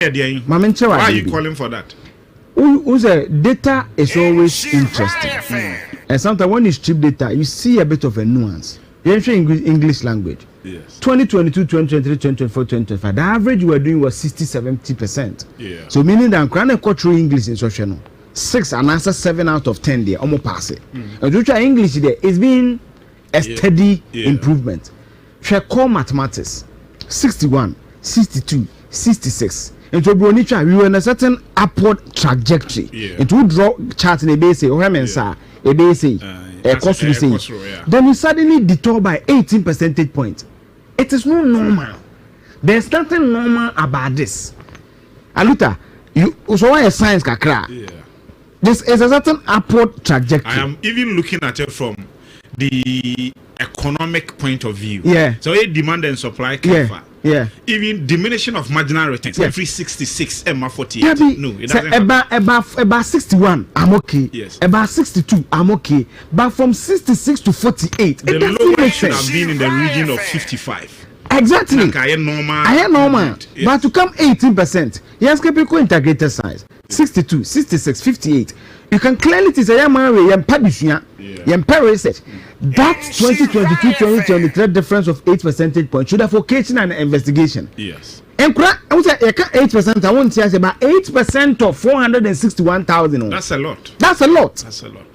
Why are you calling for that? Who's data is always interesting. And sometimes when you strip data, you see a bit of a nuance. You enter English language. Yes. 2022, 2023, 2024, 2025. The average we were doing was 60-70%. Yeah. So meaning that I'm through English instruction. 6 and answer 7 out of 10 there. Almost pass it. And to try English there, it's been a steady improvement. Try core mathematics. 61, 62, 66. And to we were in a certain upward trajectory. And to draw chart in a base, or a base, then you suddenly detour by 18 percentage points. It is not normal. There's nothing normal about this. Aluta, you so why science kakra? This is a certain upward trajectory. I am even looking at it from the economic point of view. So a demand and supply. Even diminution of marginal returns every 66 48. No, it doesn't about 61 I'm okay. About 62 I'm okay. But from 66 to 48 the lowest should have been in the region of 55. Exactly. Like I normal. But to come 18%, yes, people integrated size 62, 66, 58. You can clearly see that research. That 2022-2023 difference of 8 percentage points should have occasioned an investigation. Yes. And I would say 8%. I won't say about 8% of 461,000. That's a lot. That's a lot. That's a lot.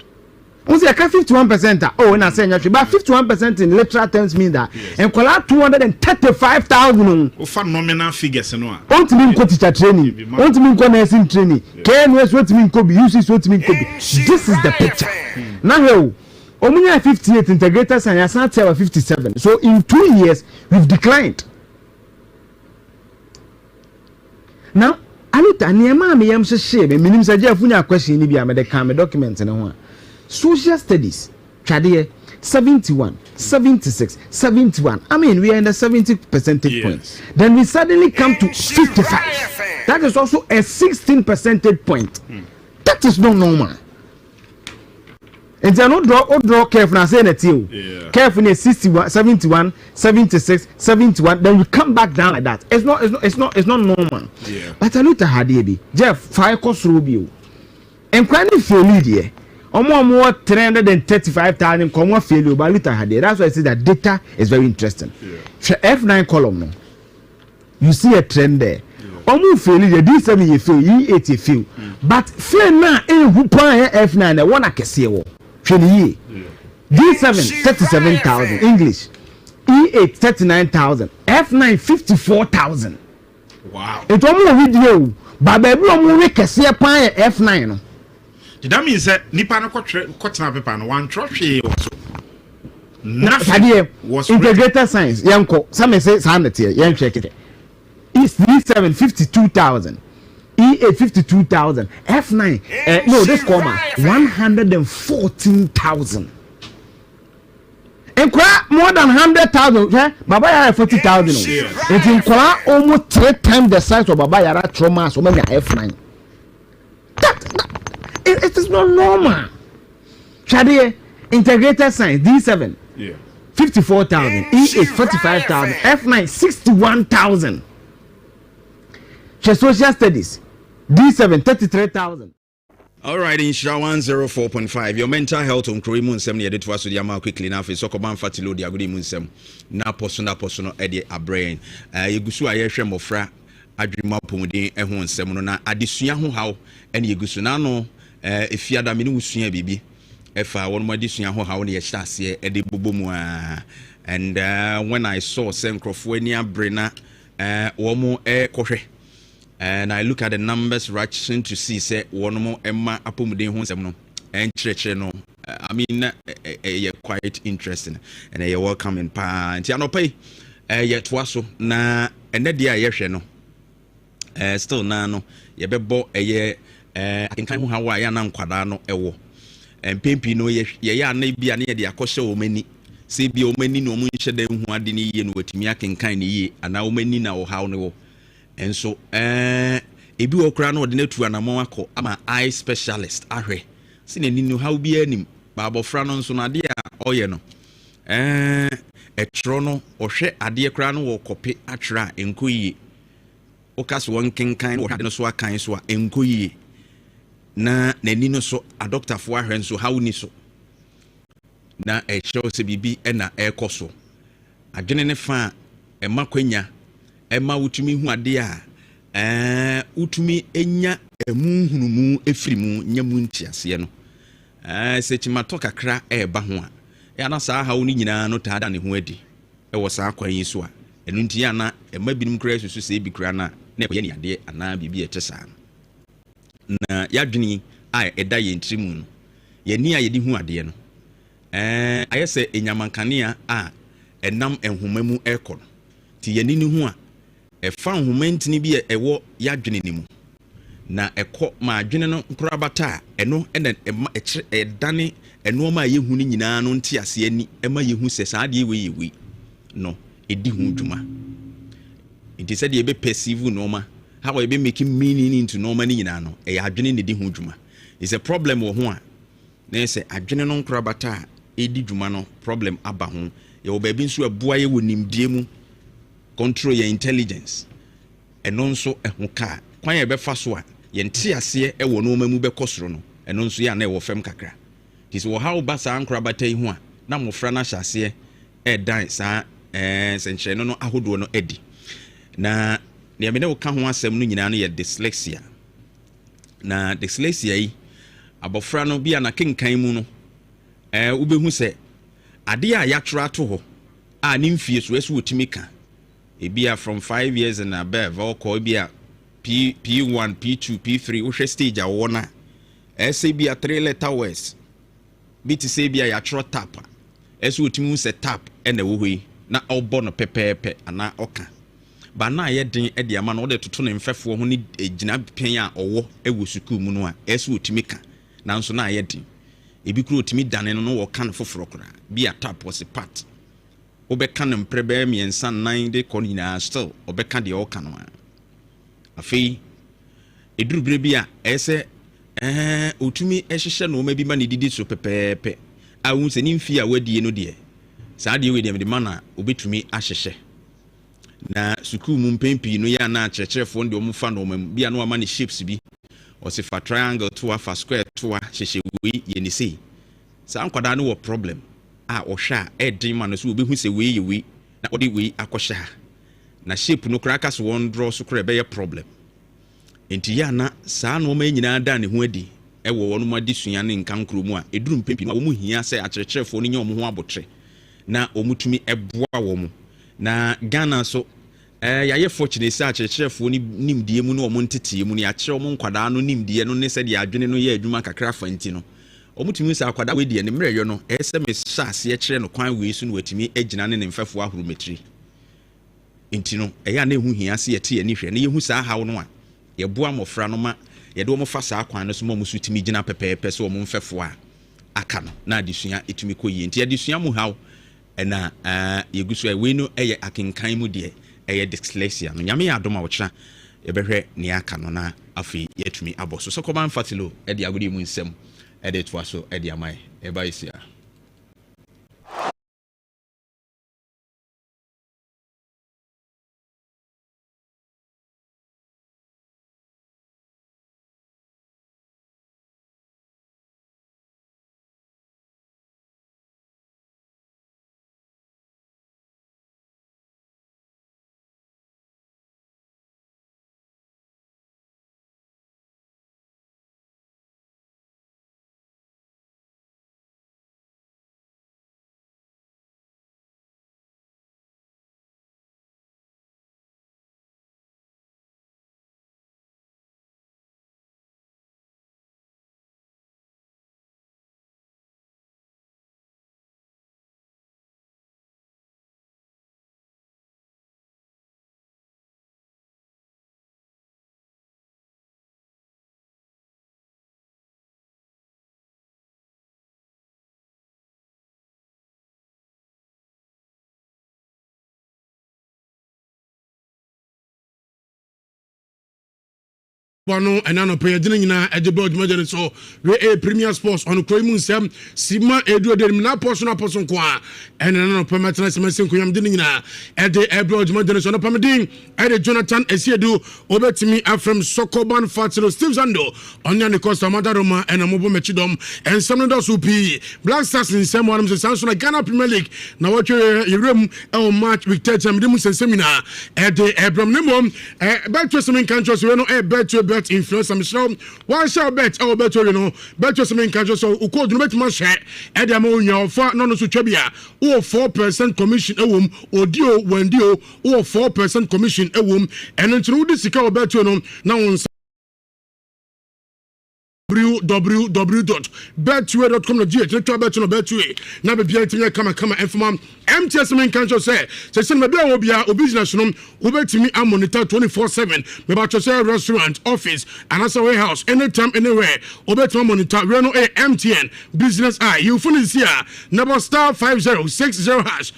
I say 51%. Oh, and I say but 51% in literal terms mean that. And 235,000. Phenomenal figures, no. Want to mean teacher training? Want to mean nursing training? KNS what mean Kobe? UC what mean Kobe? This is the picture. Now, Omunya 58 integrators and Yasantia 57. So in 2 years we've declined. Now, Aluta Niama me yam share me minim sa Jeff unya question ni bi amede kan me documents na ho. Social studies, Chadie 71, 76, 71. I mean, we are in the 70 percentage points. Then we suddenly come to 55. That is also a 16 percentage point. That is not normal. And they don't draw careful and say that you careful in 61, 71, 76, 71. Then we come back down like that. It's not normal. But I look at Hadibi, Jeff, 5 cost Rubio, and quite failure. More 335,000 common failure by little had. That's why I say that data is very interesting. F9 column, you see a trend there. Almost failure, D7 you fail, E8 you fail. But fail now in who point F9, the one I can see. D7 37,000 English, E8 39,000, F9 54,000. Wow. It's almost video, but baby, we can see a point F9. That means that nipa no kwotena paper no wan trotwe also. Was integrated science. Yanko, some say sanity, yan check it. East D7 52,000. E8 52,000. F9 no this comma 114,000. And more than 100,000, Baba Yara 40,000. It in almost 3 times the size of Baba Yara trauma so many F9. It is not normal. Chadie integrated science D7 54,000, E8 45,000, F9 61,000. Social studies D7 33,000. All right, in Shra 104.5, your mental health on KuroYiMuNsem near the Twasu Yama quickly now for Sokoban Fatilo, the KuroYiMuNsem. Na personal, Eddie a brain. Yegusu Ayeshem of Fra Adrima Pumudi, Ehun Semona, Adisua how, and Yegusuna no. If you had a minute, baby, if I want my dishes, how near Shasia, Eddie Bubumua. And when I saw Sencrofonia Brenna, one more air coffee, and I look at the numbers right soon to see, say, one more Emma Apumudin Honsem, and Checheno. I mean, you're quite interesting, and you're welcome in Pantiano Pay, yet was na, and that dear Yesheno. Still nano, you be bought a year. I can kind of how I am quadano ewo and Pimpy no ye na be near the Akosha many say be many no munch them who are dini yen with me I can kind ye and now many now how no and so a be okran ordinate to an amako I'm an eye specialist are seen any how be any Babo Franon sonadia or yeno a trono or she a dear crown or copy atra in kui okas one kenkan wo hade no so akan so a enkoyie na nani no so a doctor fo ahwen so how ni so na e show se bibi e na e koso adwene ne fa e makwanya e ma wutumi hu ade a wutumi enya emunhunumu efiri mu nyamu ntiase no se chimato kakra e ba ho a ya na saa how ni nyina no tada ne ho adi e wo saa kwan yi so a enu ntia na e ma binum kra susu se bi kra na na ye ne ade ana bibi e tesa na yadwene a eda ye ntrimu no ye ni a ye di hu ade no ayese enyamankania a enam enhomamu ekọ ti ye ni hu a efa nhomantini bi ewo yadwene ni mu na ekọ ma adwene no nkorabata eno ene edane eno ma ye hu ni nyina no ntiase ani ema ye hu se saa de we no edi hu dwuma it is said ye be perceive normal how you be making meaning into normal ni nyina no e adwene ne di hu dwuma is a problem wo ho a na se adwene no nkorabata edi dwuma no problem aba ho ye wo ba bi nso abua ye wonimdie mu control your intelligence eno nso eho ka kwan ye be fa so a ye ntiase e wo no mamu be kosoro no eno nso ya na e wo fem kakra this wo how ba sa nkorabata ho a na mofra na hyase e dan sa senche no ahodo no edi na ne amene wo ka ho asem no nyina no ye dyslexia na dyslexia yi abofra no bia na kenkan mu no ubehu se ade a yatro ato ho a ne mfie so esu otimi ka ebia from 5 years and above or ko bia P1 P2 P3 wo hwe stage a wo na ese bia 3 letter words bi ti se bia yatro tap esu otimi se tap na wo hoi na obo no pepepe ana oka ba na ye den e de ama no de toto ne mfefo ho ni gina pen a owo ewo sukuu mu no a esu otimi ka na nso na ye den ebi kuro otimi dane no wo kan foforo kra bi atap was part obeka ne mprebe miensa nan de konina still obeka de o kan wa afei edurubire bi a ese otumi ehhehye no ma bi ma ne didi so pepepe awu se ni mfi a wadie no de saa de we de mana obetumi ahhehye na sukuu mu mpempi no ya na akyerɛkyerɛfo nde omufa no ma bia no ama ne shapes bi o se fa triangle to a fa square to a hyehye we ye ni sei saa nkwada no wo problem a ohwa edin ma no so obehu se we ye we na odi we akɔhya na shape no kra kaso won draw so kra be ye problem enti ya na saa no ma nyina da ne ho adi ewo wono ma disua ne nkan kromu a eduru mpempi ma wo mu hia se akyerɛkyerɛfo no nya omo ho abotre na omutumi eboa wo mu na Ghana so ya ye fortunate say akyerɛkyerɛfo ni nimdie mu no omo ntetie mu ni akyerɛ omo nkwada no nimdie no ne sɛ de adwene no ye adwuma kakra fanti no omutumi sɛ akwada we de ne mmerɛyɛ no ɛsɛ me hyase ye kyerɛ no kwan we su no watumi agina ne mfɛfo ahorometri enti no ɛya na ehu hia se yɛte ani hwɛ na yehu saa hawo no a yɛboa mofra no ma yɛde omo fa saa kwan no so mo su tumi gina pɛpɛɛpɛ sɛ omo mfɛfo a aka no na adesua etumi kɔyie enti adesua mu hawo ɛna yegusu we no ɛyɛ akenkan mu de ɛyɛ dyslexia no nyame yɛ adom a wɔkyerɛ yɛbɛhwɛ ne aka no na afei yɛtumi abɔ so kɔban fatilo ɛde agodi mu nsɛm ɛde toa so ɛde amae ɛba isia Bono and Nano Payadina at the board Majan so we Premier Sports on KuroYiMuNsem Sima Edu de Mina Person Qua and another permanent Mason Kuyam Dinina at the Airboard Majan on Pamadine at the Jonathan Esiedu over to me from Sokoban Fatilo Steve Zando on the Costa Madaroma and a mobile Mechidom and some of those who be Black Stars in some one of the Samsung Ghana Premier League. Now what your room our match with KuroYiMuNsem seminar at the Abram Nimum back to some countries we know a bet influence am show one shall bet our bet bet some countries so uko do bet man share e dem onya for no so twabia o 4% commission ewom odio wandio o 4% commission ewom eno ntru udi sika o bet no na won www.betway.com.gh let's bet no betway na be bia timi kama inform MTS men kancho say say me bia obi a business no obetimi a monitor 24/7 me ba say restaurant office and as a warehouse anytime anywhere obetimi monitor we no MTN business eye you phone is here number *5060#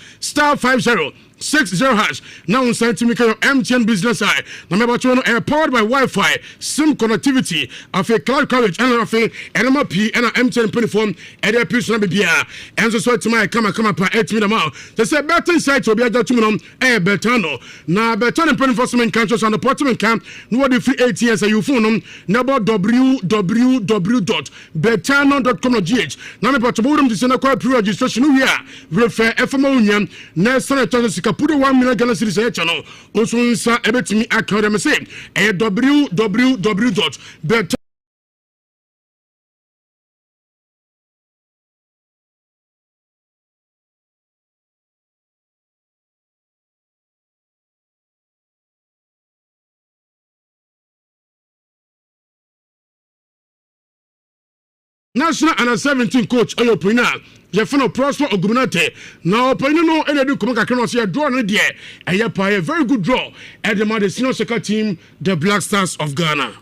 *5060# now on scientific MTN business eye na me ba powered by Wi-Fi SIM connectivity of a cloud coverage and of a NMP and MTN platform and a piece na bia and so to my come pa 8 minutes now they say betting site will be at the betano na betano enforcement councils on the portman camp no the free ATS you phone number www.betano.com.gh na me patobodum to send pre-registration here refer FMO union na senator Kapudo 1 million Ghana cedis channel also nsa ebetimi account dem say www.bet National Under 17 coach Oyopina Jefano Prosper Ogumunate now Penino and do come kakano draw no there a very good draw at the senior soccer team the Black Stars of Ghana.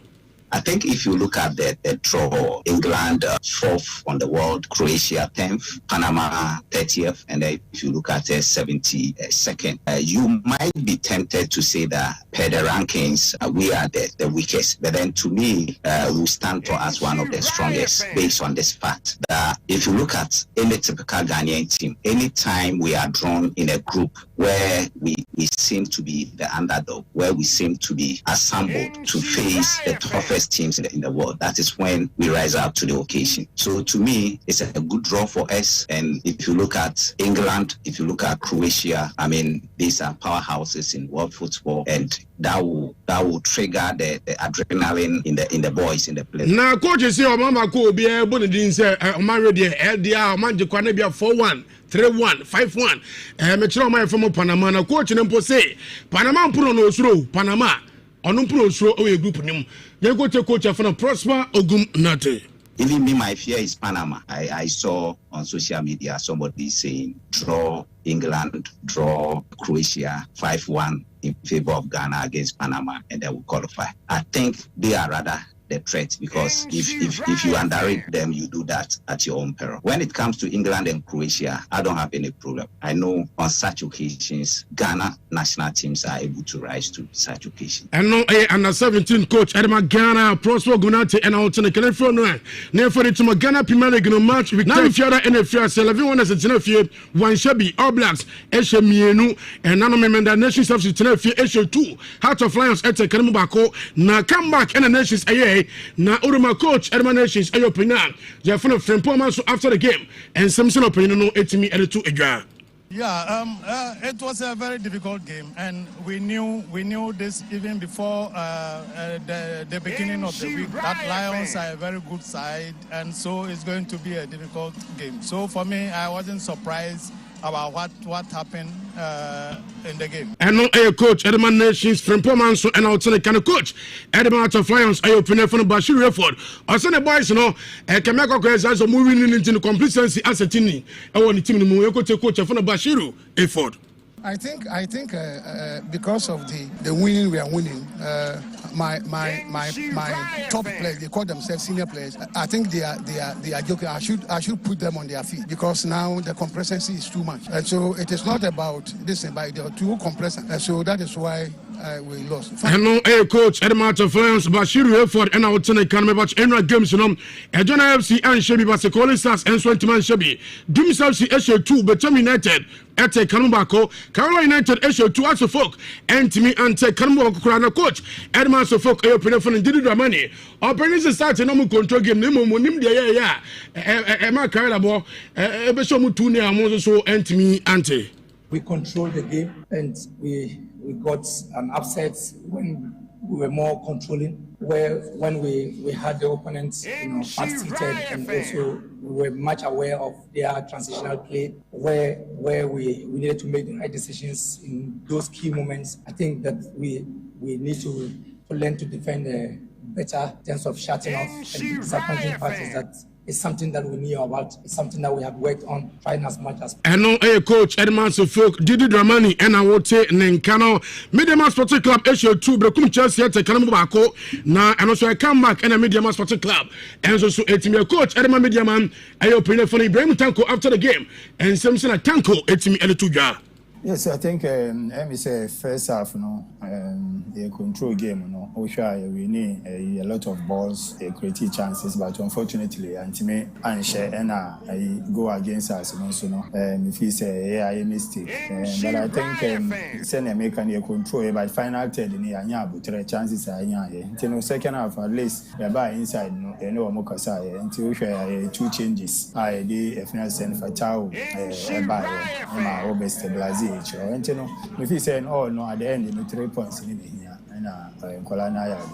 I think if you look at the draw, England 4th on the world, Croatia 10th, Panama 30th, and if you look at 72nd, you might be tempted to say that per the rankings, we are the weakest. But then to me, we stand for as one of the strongest based on this fact that if you look at any typical Ghanaian team, anytime we are drawn in a group where we seem to be the underdog, where we seem to be assembled to face the toughest teams in the world, that is when we rise up to the occasion. So to me, it's a good draw for us. And if you look at England, if you look at Croatia, I mean, these are powerhouses in world football, and that will trigger the adrenaline in the boys in the place. Now, coach, you see, Mama ko be able to say, "Man, ready? LDR, man, you can't be a 4-1." 3-1, 5-1. Metro my from Panama. Na coach nempo say Panama puro no osuro Panama. Onu puro osuro o group nim. They go to coach from Prosper Ogumunate. Even me, my fear is Panama. I saw on social media somebody saying draw England, draw Croatia 5-1 in favor of Ghana against Panama, and they will qualify. I think they are rather the threat, because if you underrate them, you do that at your own peril. When it comes to England and Croatia, I don't have any problem. I know on such occasions, Ghana national teams are able to rise to such occasions. And no, under 17 coach Edema Ghana, Prosper Gunate, and out in the California. Never for it to Ghana Premier League match with now if you're in the first 11 as a tenafie, one shabby All Blacks, Eshe Mienu, and none of the nations of the tenafie, Eshe 2, Heart of Lions, Ete Kanumubako, now come back and the nations na Uruma coach Nations ayopina Jafuna Frempoma so after the game and Samson opinion no etimi editu edwa. Yeah, it was a very difficult game, and we knew this even before the beginning of the week that Lions are a very good side, and so it's going to be a difficult game. So for me, I wasn't surprised about what happened in the game. And no coach Edman Nations from Pomanso and out the kind of coach Edman of Lions I open from Bashir Reford. I said the boys Kamako as a moving into the complacency as a team. I want the team to move to coach from Bashiru Reford. I think because of the winning we are winning, my top players, they call themselves senior players. I think they are joking. I should put them on their feet because now the complacency is too much. So it is not about this, but they are too complacent. So that is why we lost. Hello, coach. Edmund of France, Bashiru Effort, and I would send a camera batch in games. Ejona FC and Shebi Basekoli Stars and Swantiman Shebi. Dumsel C SO2, but United. Ete Kanubako, Carolina United SO2 as a folk, and to me and take Kanubako coach. Edmund of folk, open for did the money. Opening start a normal control game. Nemo Munim de Emma Carabo, Ebesomutune, and so and to me ante. We controlled the game and we got an upset when we were more controlling, when we had the opponents back-seated, and also we were much aware of their transitional play, where we needed to make the right decisions in those key moments. I think that we need to learn to defend better in terms of shutting off, and the disappointing part is that it's something that we knew about. It's something that we have worked on, trying as much as possible. And no, coach Edmund Sofok, Didi Dramani, and I would say Nenkano, Media Sports Club, SO2, Brekum Chelsea, Kanamubako, now, and also I come back and a Media Sports Club, and so it's me, coach Edmund Media Man, I open it for Ibrahim Tanko after the game, and Samson Tanko, it's me, Elituja. Yes, I think me say first half, the control game, we need a lot of balls, creative chances, but unfortunately, me and share and I go against us, if he say a mistake. But I think send a make a control, but final third but chances are second half at least by inside Mokasa until we 2 changes. I did a final send for Tao by Robert Brazil. If he's saying, oh no, at the end, 3 points in here.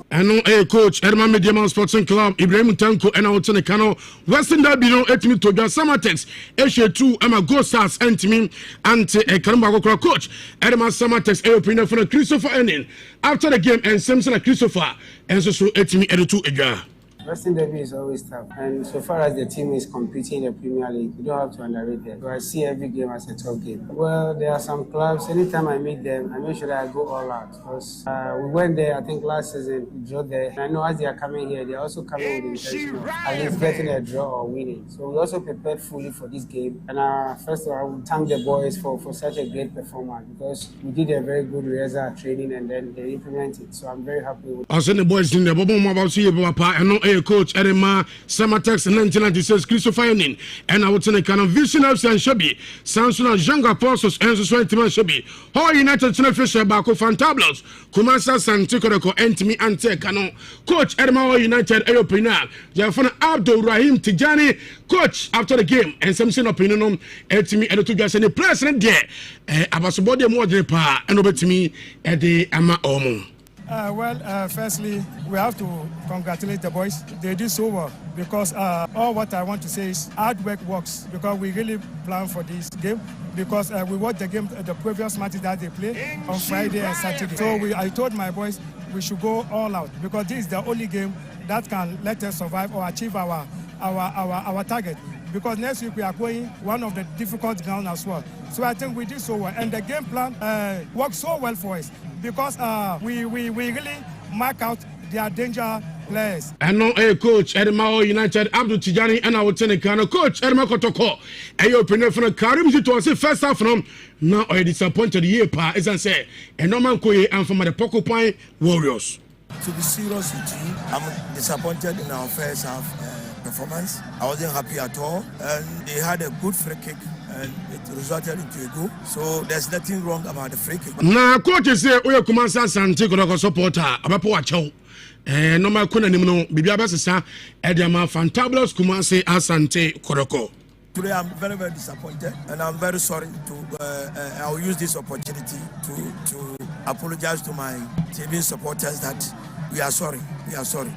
And no, coach Edmund Media Sports Club, Ibrahim Tanko, and out in the Kano, Western Derby, me to the Summertex, SO2, Emma Go Stars, and me, and a Kanumba coach, Edmund Summertex, Aeropina for Christopher Ending. After the game, and Simpson and Christopher, and so at me, Edu Ega. Western Derby is always tough, and so far as the team is competing in the Premier League, you don't have to underrate them. So I see every game as a tough game. Well, there are some clubs, anytime I meet them, I make sure that I go all out. Because we went there, I think last season, we drew there. And I know as they are coming here, they are also coming with intention of at least getting a draw or winning. So we also prepared fully for this game. And first of all, I would thank the boys for such a great performance, because we did a very good rehearsal training and then they implemented. So I'm very happy with it. I send the boys in the bubble about see Papa and no coach Edema Samatex 1996 Christopher Ending, and I would say kind of vision of San Shabi, Samson Young Apostles, and Swantiman Shabi, All United Fisher Bako Fantablos, Kumasa Santico, Entimi Ante Cano, Coach Edema United Aeropina, Jafana Abdul Rahim Tijani, coach after the game, and Samson Opinion, Entimi Edotugas, and the president there, Abasubode Modrepa, and over to me at the Ama Omo. Firstly, we have to congratulate the boys. They did so well because all what I want to say is hard work works, because we really plan for this game, because we watched the game, the previous matches that they played on Friday and Saturday. So I told my boys we should go all out, because this is the only game that can let us survive or achieve our target. Because next week we are going one of the difficult grounds as well. So I think we did so well, and the game plan worked so well for us, because we really mark out their danger players. And no, coach Edema United Abdul Tijani, and I would send a coach Edema Kotoko. And you open for the Karim to say first half from now I disappointed year pa as I say, and no man koye and from the Pokopine Warriors. To be serious with you, I'm disappointed in our first half performance. I wasn't happy at all, and they had a good free kick and it resulted into a goal. So there's nothing wrong about the free kick. Now coach say we Kumasa Santiago supporter abapo acho no ma kuna nimno bibia basesa ediama Fantabulous Kumase Asante Koroko. Today I'm very, very disappointed, and I'm very sorry to I'll use this opportunity to apologize to my TV supporters that we are sorry, happy. I'm sorry.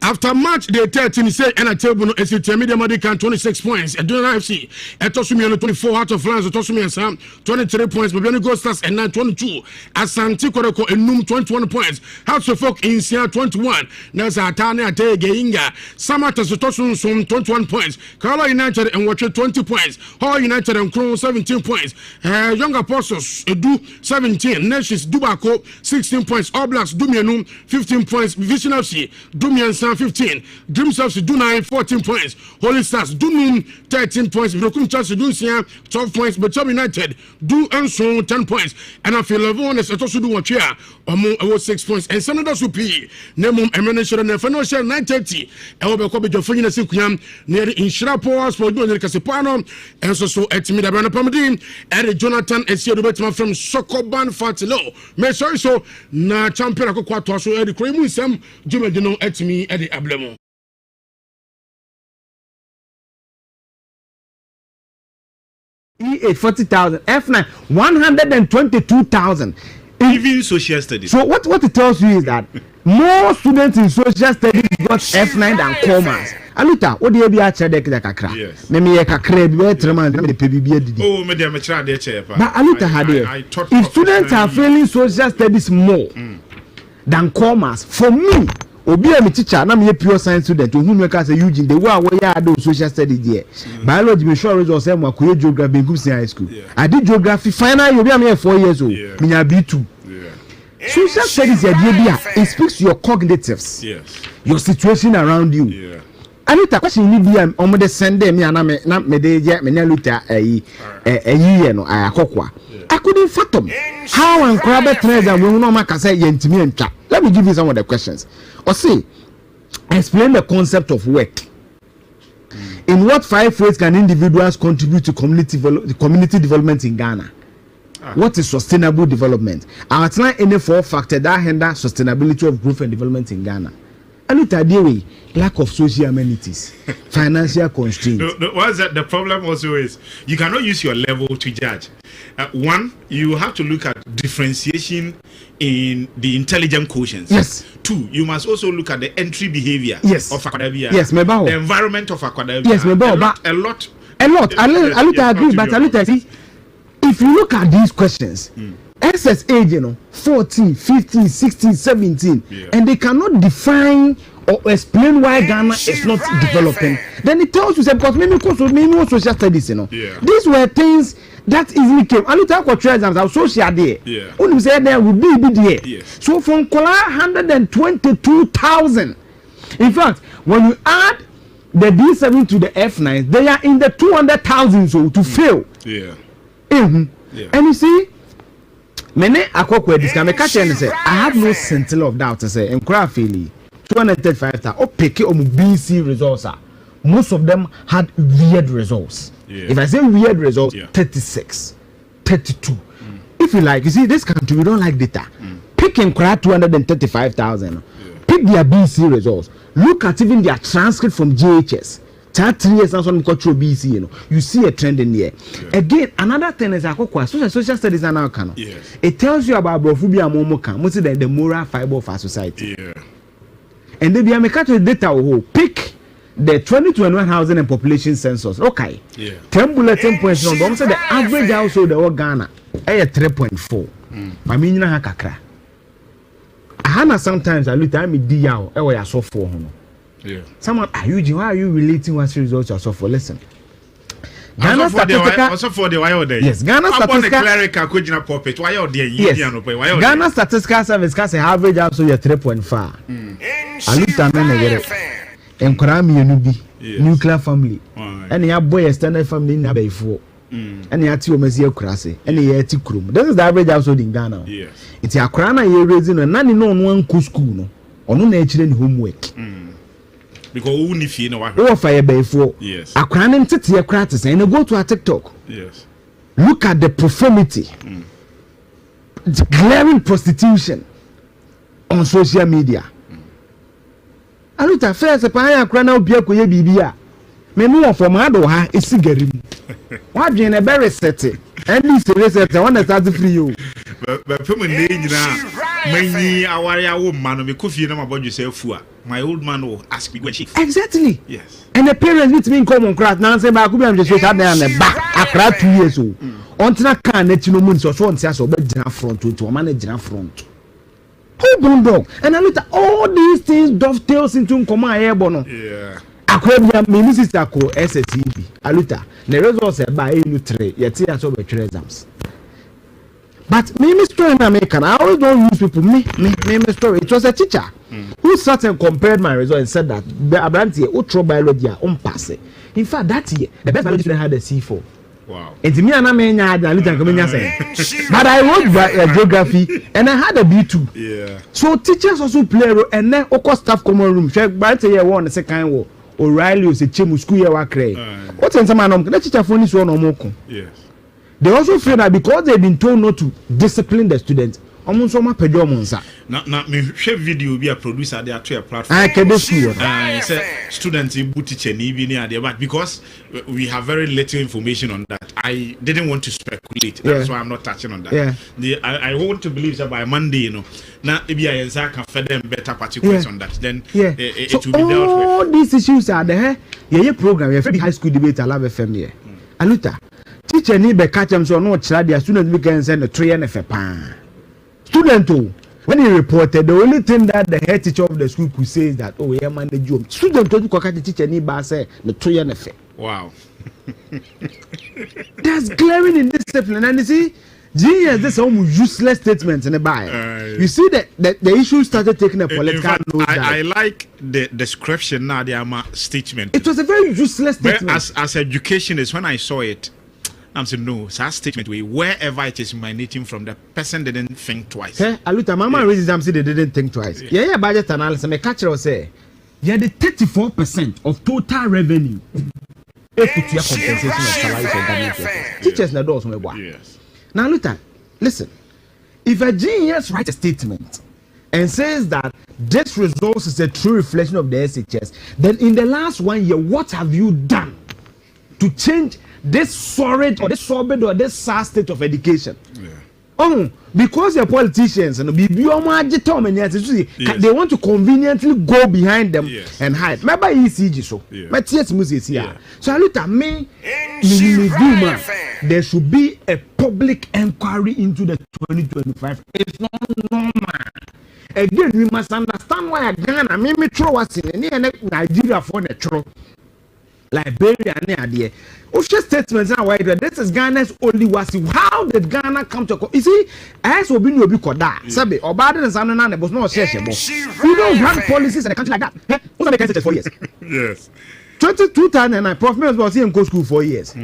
After match day 13, he said, and I tell you, it's a medium can 26 points. And Donald FC, at Tosumi 24 out of lines, Tosumi and Sam 23 points, but Benny Ghostas and 922. Asante Koroko and Num 21 points. House of Folk in Sia 21. Nasa Atane Ate Geinga. Samata Tosum 21 points. Kala United and Watcher 20 points. Hall United and Crown 17 points. Young Apostles Edu 17. Nations Dubako 16 points. All Blacks Dumianum 15 points. Vision FC DuMuNsem 15, Dreams FC Do9 14 points, Holy Stars Do 13 points, Brokum Chelsea Do 12 points, but United Do Enso 10 points, and I feel Lavon is also do one chair or 6 points, and some of those who pay Nemum Emanation and Financial 930, and Obekobi Jofina Sikuyam near the Inshrapo for doing the Casipano, and so at Midabana Pamadin, and Jonathan and Siobetman from Sokoban Fatilo. May sorry so na champion Akwato so Eddie KuroYiMuNsem Jimmy Dino at me Eddie Ablemo. E8 40,000, F9 122,000. Even social studies. So what it tells you is that more students in social studies got F9 than commerce. Aluta, what do you be at Chadek Kakra? Yes. Maybe a Kakra, the PBB. Oh, Madame Chade. But Aluta had if students are failing social studies more than commerce, for me, Obi a teacher, na me pure science student, who make us a Eugene, the way we are do social studies there. Biology, me sure results, I create geography in Gupsi High School. I did geography, final, you'll be a 4 years old. Me a B2. Social studies, it speaks to your cognitives, your situation around you. I need a question you need on the Sunday, me and I luta a year, no, I couldn't fathom how and crab trades and will not make us say yentimi and chat. Let me give you some of the questions. Or see, explain the concept of work. In what 5 ways can individuals contribute to community development in Ghana? What is sustainable development? I outline any 4 factors that hinder sustainability of growth and development in Ghana. And it way, lack of social amenities, financial constraints. What's that? The problem also is you cannot use your level to judge. One, you have to look at differentiation in the intelligent quotients. Yes. 2, you must also look at the entry behavior of academia. Yes, the environment of academia. Yes, a lot. I agree, but see, if you look at these questions, SS age, 14, 15, 16, 17, and they cannot define or explain why Ghana is not developing, then it tells you, because maybe social studies, these were things that easily came. I look at what exams are social there. When you say there will be there. So from Kola 122,000. In fact, when you add the D7 to the F9, they are in the 200,000 so to fail. And you see, many akokwe discount catch and say I have no scintilla of doubt to say and craftily 235,000 or pick BC results. Most of them had weird results. If I say weird results, 36, 32. If you like, you see, this country we don't like data. Pick and crack 235,000. Pick their BC results. Look at even their transcript from JHS. 3 years and some cultural BC, you see a trend in there. Again, another thing is social studies are now canon. It tells you about brophobia momoka, mostly the moral fiber of our society. And then we make data who pick the 2021 housing and population census. Okay. 10 bulletin points on them say the average household of Ghana is 3.4. I mean you know kakra. Hana sometimes I look at me diao e wa so for hono. Someone are you why are you relating what results are so for? Listen. Ghana statistical also for the why there. Yes, Ghana statistical clerical kujina puppet why there why Ghana statistical service can say average household 3.5. I look at me enkora mienu bi nuclear family and ya boy extended family na be fo and ya ti o mesi akurase and ya ti kurum. This is the average household in Ghana. It's akora na ye raising no na ni no one school no ono na echire ni homework because who ni fie no wa wo fa be fo akora na ntete ye kra tese and go to a TikTok. Look at the profanity, the glaring prostitution on social media. Aluta first pa ya kra na obi akoye bibia me no for mado ha esigari mu wadwen na be reset and this reset one that start free you but put me nyina Many our woman me Kofi na about you say fua. My old man will ask me when she. Exactly. Yes. And the parents need to be in common crowd. Now say ba Kofi am just shut down the back. Akra 2 years old. Ontina kan na tino mun so on tia so be gina front to man gina front. Hold on dog. And I look at all these things dovetails into nkoma airborne no. Yeah. Akwabia me sister ko SSEB. Aluta. The results ba enu 3. Yeti aso be three exams. But me story in America, I always don't use people. Me story. It was a teacher who sat and compared my result and said that the Abranti utro biology pass. In fact, that year the best biology student had a C4. Wow. And to me, and I mean, I say, but I wrote geography and I had a B2. Yeah. So teachers also play a role, and then of course staff common room. Check Barty year one, the second war. O'Reilly was a chemu school year work. What's in some man? The teacher phone is one or more. Yes. They also feel that because they've been told not to discipline the students, now me share video be a producer there to a platform. I can do students in teacher but because we have very little information on that, I didn't want to speculate. That's why I'm not touching on that. Yeah. I want to believe that by Monday, now maybe I can feed them better particulars on that. Then it will be dealt with. All these issues are there. Yeah, program. You're high school debate. I love FM here. Aluta. Teacher need be catch them so no child their students can send a 3 NFP. Student when he reported, the only thing that the head teacher of the school could say is that yeah man the job. Student told you the teacher need be say the 3 NFP. Wow. That's glaring indiscipline, and you see, genius, this almost useless statements in the Bible. You see that the issue started taking a political note. I like the description now. The statement. It was a very useless statement. But as educationists, when I saw it, I'm saying no. So that statement, wherever it is emanating from, the person didn't think twice. Hey, Aluta, Mama reads them say they didn't think twice. Yeah, budget analysis. My catcher say, yeah, the 34% of total revenue. Compensation of salaries of government teachers na doors me. Yes. Now listen. If a genius writes a statement and says that this resource is a true reflection of the SHS, then in the last 1 year, what have you done to change this sordid or this sorbid or this sad state of education? Yeah. Oh, because the politicians and they want to conveniently go behind them and hide. Remember ECG so. But yes, here. So I look at me, there should be a public inquiry into the 2025. It's not normal. Again, we must understand why Ghana, me throw us in Nigeria for the throw. Liberia and there. Official statements now why this is Ghana's only wasi. How did Ghana come to? You see, as we be koda. Sabe, Obada and Sanana was not shareable. We don't run policies in a country like that. What's the case 4 years? Yes. 2009, Prof. was here in school 4 years.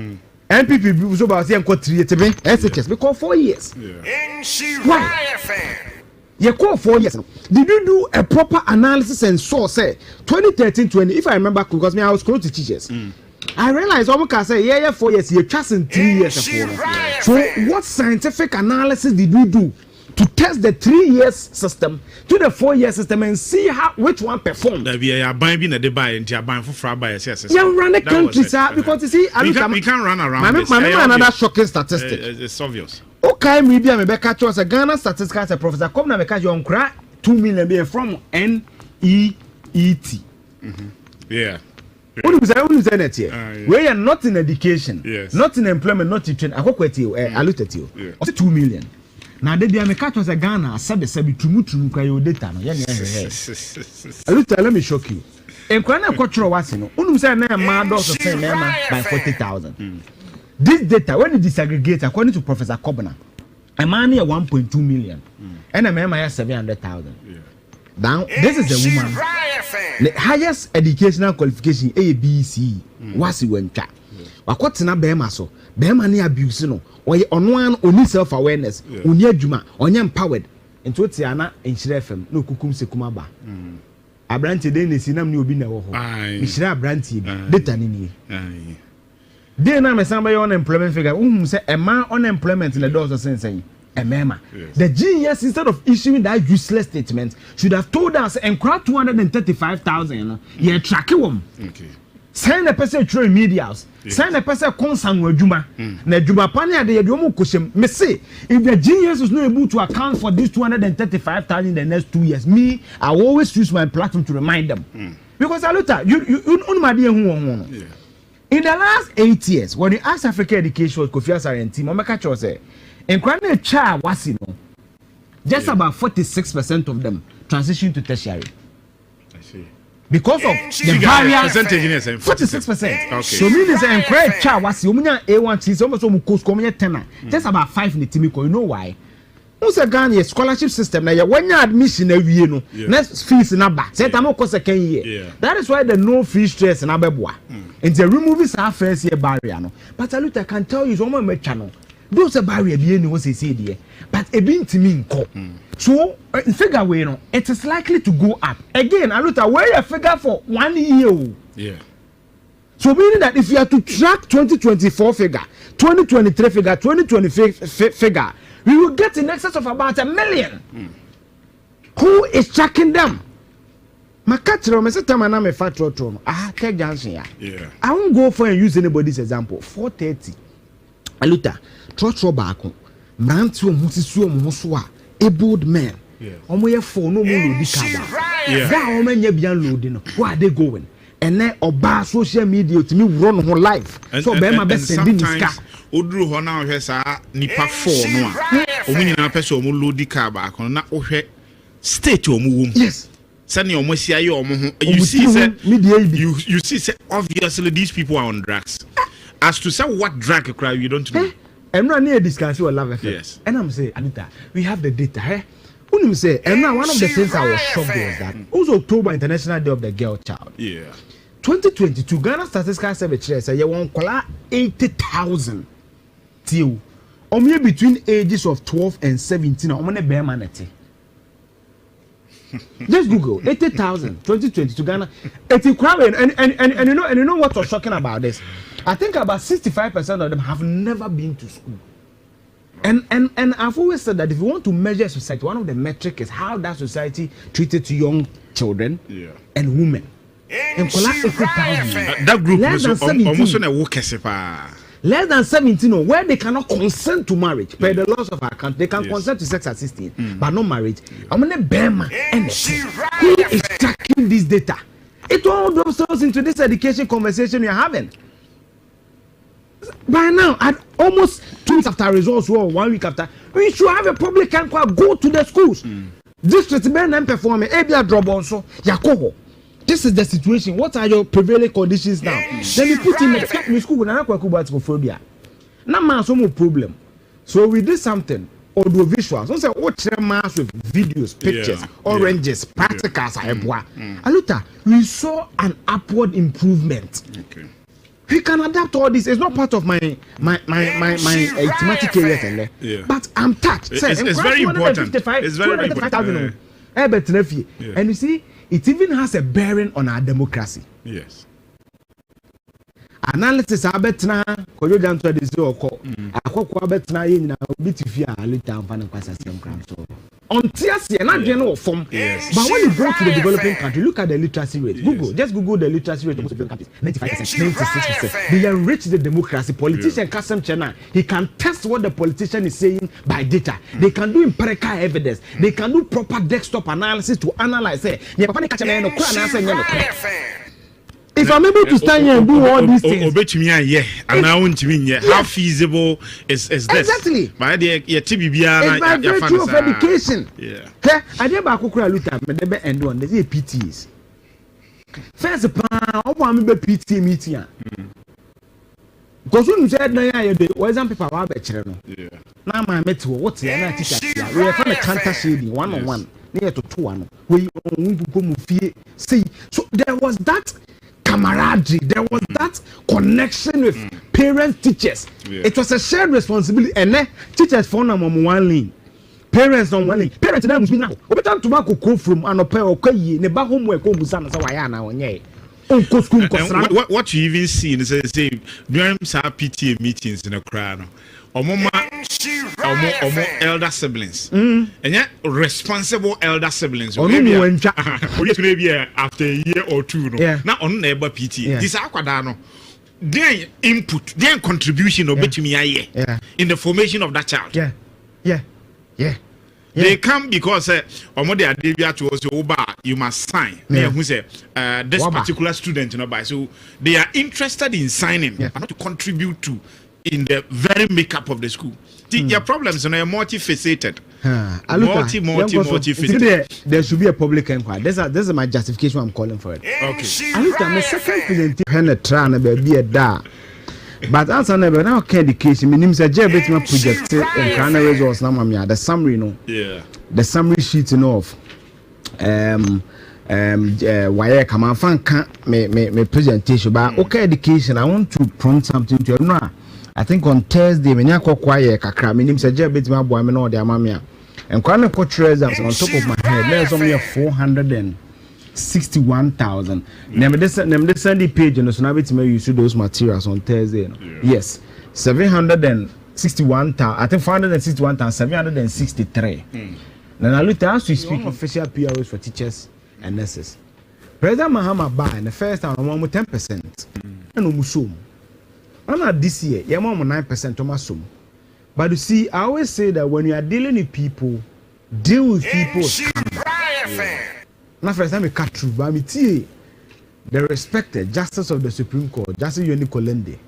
NPP was about here in 3 years. SHS because 4 years. Why? You call 4 years. Did you do a proper analysis and saw say 2013-20? If I remember, because I was close to teachers. I realized almost can say 4 years. You're just in 3 years. So what scientific analysis did we do to test the 3 years system to the 4 year system and see which one performed? Yeah, run the country, sir, because you see, we can't run around. Another shocking statistic. It's obvious. Okay, maybe I'm a catch us a Ghana statistics as a professor. Come now, because you cry 2 million from NEET. Yeah. What is that here? We are not in education, not in employment, not in training. I hope I looked at you. 2 million. Now, they are catch us a Ghana. Sabi to cry your data. Let me shock you. And Krana Quattro was in. Say mad also say by 40,000. This data, when it disaggregates, according to Professor Kobana, a man here 1.2 million, and a man here 700,000. Now, this is a woman. The highest educational qualification A, B, C. Was he went chat? What's in a Bema so? Bema ni abuse no. Or on one only self awareness, unya juma, onya empowered. And to Tiana in Shrefem, no kukum sekumaba. A branch then is in a new bina or Mishra branty, data nini. They now somebody unemployment figure. Say a man unemployment in the doors of saying a mema. The genius, instead of issuing that useless statement, should have told us and crowd 235,000. Yeah, track him. Sign a person through medias. Sign a person consang with Juma. Na Juma Pania de Yomo Kushim. Me say, if the genius is not able to account for this 235,000 in the next 2 years, me, I always use my platform to remind them. Because Aluta, you my dear who in the last 8 years, when you ask African education was Kofi Asare team, I'm catch you say, and Kwane Cha was just about 46% of them transition to tertiary. Because of the barrier, percentage is 46%. Okay. So meaning say encourage child was umunya A1 is almost almost come 10. Just about 5 in the team. You know why? Who's a Ghana scholarship system? Now when you admission every year, no next fees in a back. Say time cost second year. That is why the no fee stress in Abebwa. And the removing our first year barrier. No, but I can tell you, someone my channel. Those a barrier be any was say there, but a been to me so in figure way no, it is likely to go up again. I look at where a figure for 1 year. Yeah. So meaning that if you are to track 2024 figure, 2023 figure, 2025 figure, we will get in excess of about 1 million. Who is tracking them? My catcher, my sister, my name is Fatro Tron. Take Johnson. Yeah. I won't go for and use anybody's example. 430. Aluta, Trotro Bako, Mantu Musisu Muswa, able men. Omoye for no more Ludicaba. That woman ye beyond loading. Where are they going? And then oba social media to me run whole life. So Bema best sending this car. Udru Hona Hesa Nipa 4 no. Omina person mu Ludicaba, na Ohe state or move. Yes. Send your Mosia, you see, obviously these people are on drugs. As to say what drug you cry, you don't know. I'm not near discuss your love affair. Yes. And I'm saying, Anita, we have the data. When say, and now one of the things I was shocked was that also October International Day of the Girl Child. Yeah. 2022 Ghana Statistical Service say you want 80,000 till only between ages of 12 and 17. I'm on a bear manatee. Just Google 80,000 2022 Ghana. It's incredible, and you know what was shocking about this? I think about 65% of them have never been to school. And I've always said that if you want to measure society, one of the metrics is how that society treated young children and women. And that group almost on a work. Less than 17, where they cannot consent to marriage by the laws of our country. They can consent to sex assisting, but not marriage. I'm gonna Burma and who is tracking this data? It all goes into this education conversation we are having. By now, at almost 2 weeks after results, or 1 week after, we should have a public inquiry. Go to the schools. District men and performing. Abia drop also. Yakoho. This is the situation. What are your prevailing conditions now? Then you put in the school with another phobia. Now, man, some problem. So we did something. Audio visuals. Don't say watch mass with videos, pictures, oranges, practicals. Aluta, we saw an upward improvement. Okay. We can adapt all this. It's not part of my thematic area, but I'm touched. It's very important. It's very important. And you see, it even has a bearing on our democracy. Yes. Analysis abetna koyo Jantuah de se oko akoko abetna ye nyina obi tifia alita amfa ne kwasa sem kram so ontiase na de no form. But when you go to the developing country, look at the literacy rate. Just Google the literacy rate of most developing countries. 95%, 96%. They enrich the democracy. Politician Kasem Chena, he can test what the politician is saying by data. They can do empirical evidence. They can do proper desktop analysis to analyze. If I'm able to stand here and do all these things, how feasible is this? Exactly. By the it's by virtue of education. Yeah. I did about Luta, but end one. They say PTs. First, I want to be PT meeting. Because when you said, "Why some people are better?" Now my met what's the other teacher? We have found a counter shading 1-on-1 near to 2-1. We see. So there was that camaraderie, there was that connection with parents, teachers. It was a shared responsibility, and teachers found them on one lane, parents on one lane. Parents that was now. Over time to make go from an opera or kay ne ba homework go busana so why na onye. What you even see is say during some PTA meetings in a crowd. Omoma elder siblings. And yet responsible elder siblings. Maybe after a year or two. Now on neighbor PT. This Aquadano. Their input, their contribution of in the formation of that child. They come because you must sign. Who say this particular student, so they are interested in signing and not to contribute to in the very makeup of the school. Their problems are multifaceted. Multifaceted. There should be a public inquiry. This is my justification. I'm calling for it. Okay. My second feeling be a da. But as I never now can education, me name's a project and kind results now, the summary, the summary sheet of why come on fan me presentation, but okay, education. I want to prompt something to you. I think on Thursday, when you call quiet, kakra, me name's a bit my boy, me know the mamma. And quite cultural exams on top of my head, there's only 461,000. Never this Sunday page, and so now it's me use those materials on Thursday. Yes, 761,000. I think 461,763. Then I looked as we speak official PROs for teachers and nurses. President Mahama buy in the first time I'm 10%. And umusum. I'm not this year, you're 9% to my sum. But you see, I always say that when you are dealing with people, deal with people. Now, first time we cut through, but the respected Justice of the Supreme Court, Justice Yoni Kolende,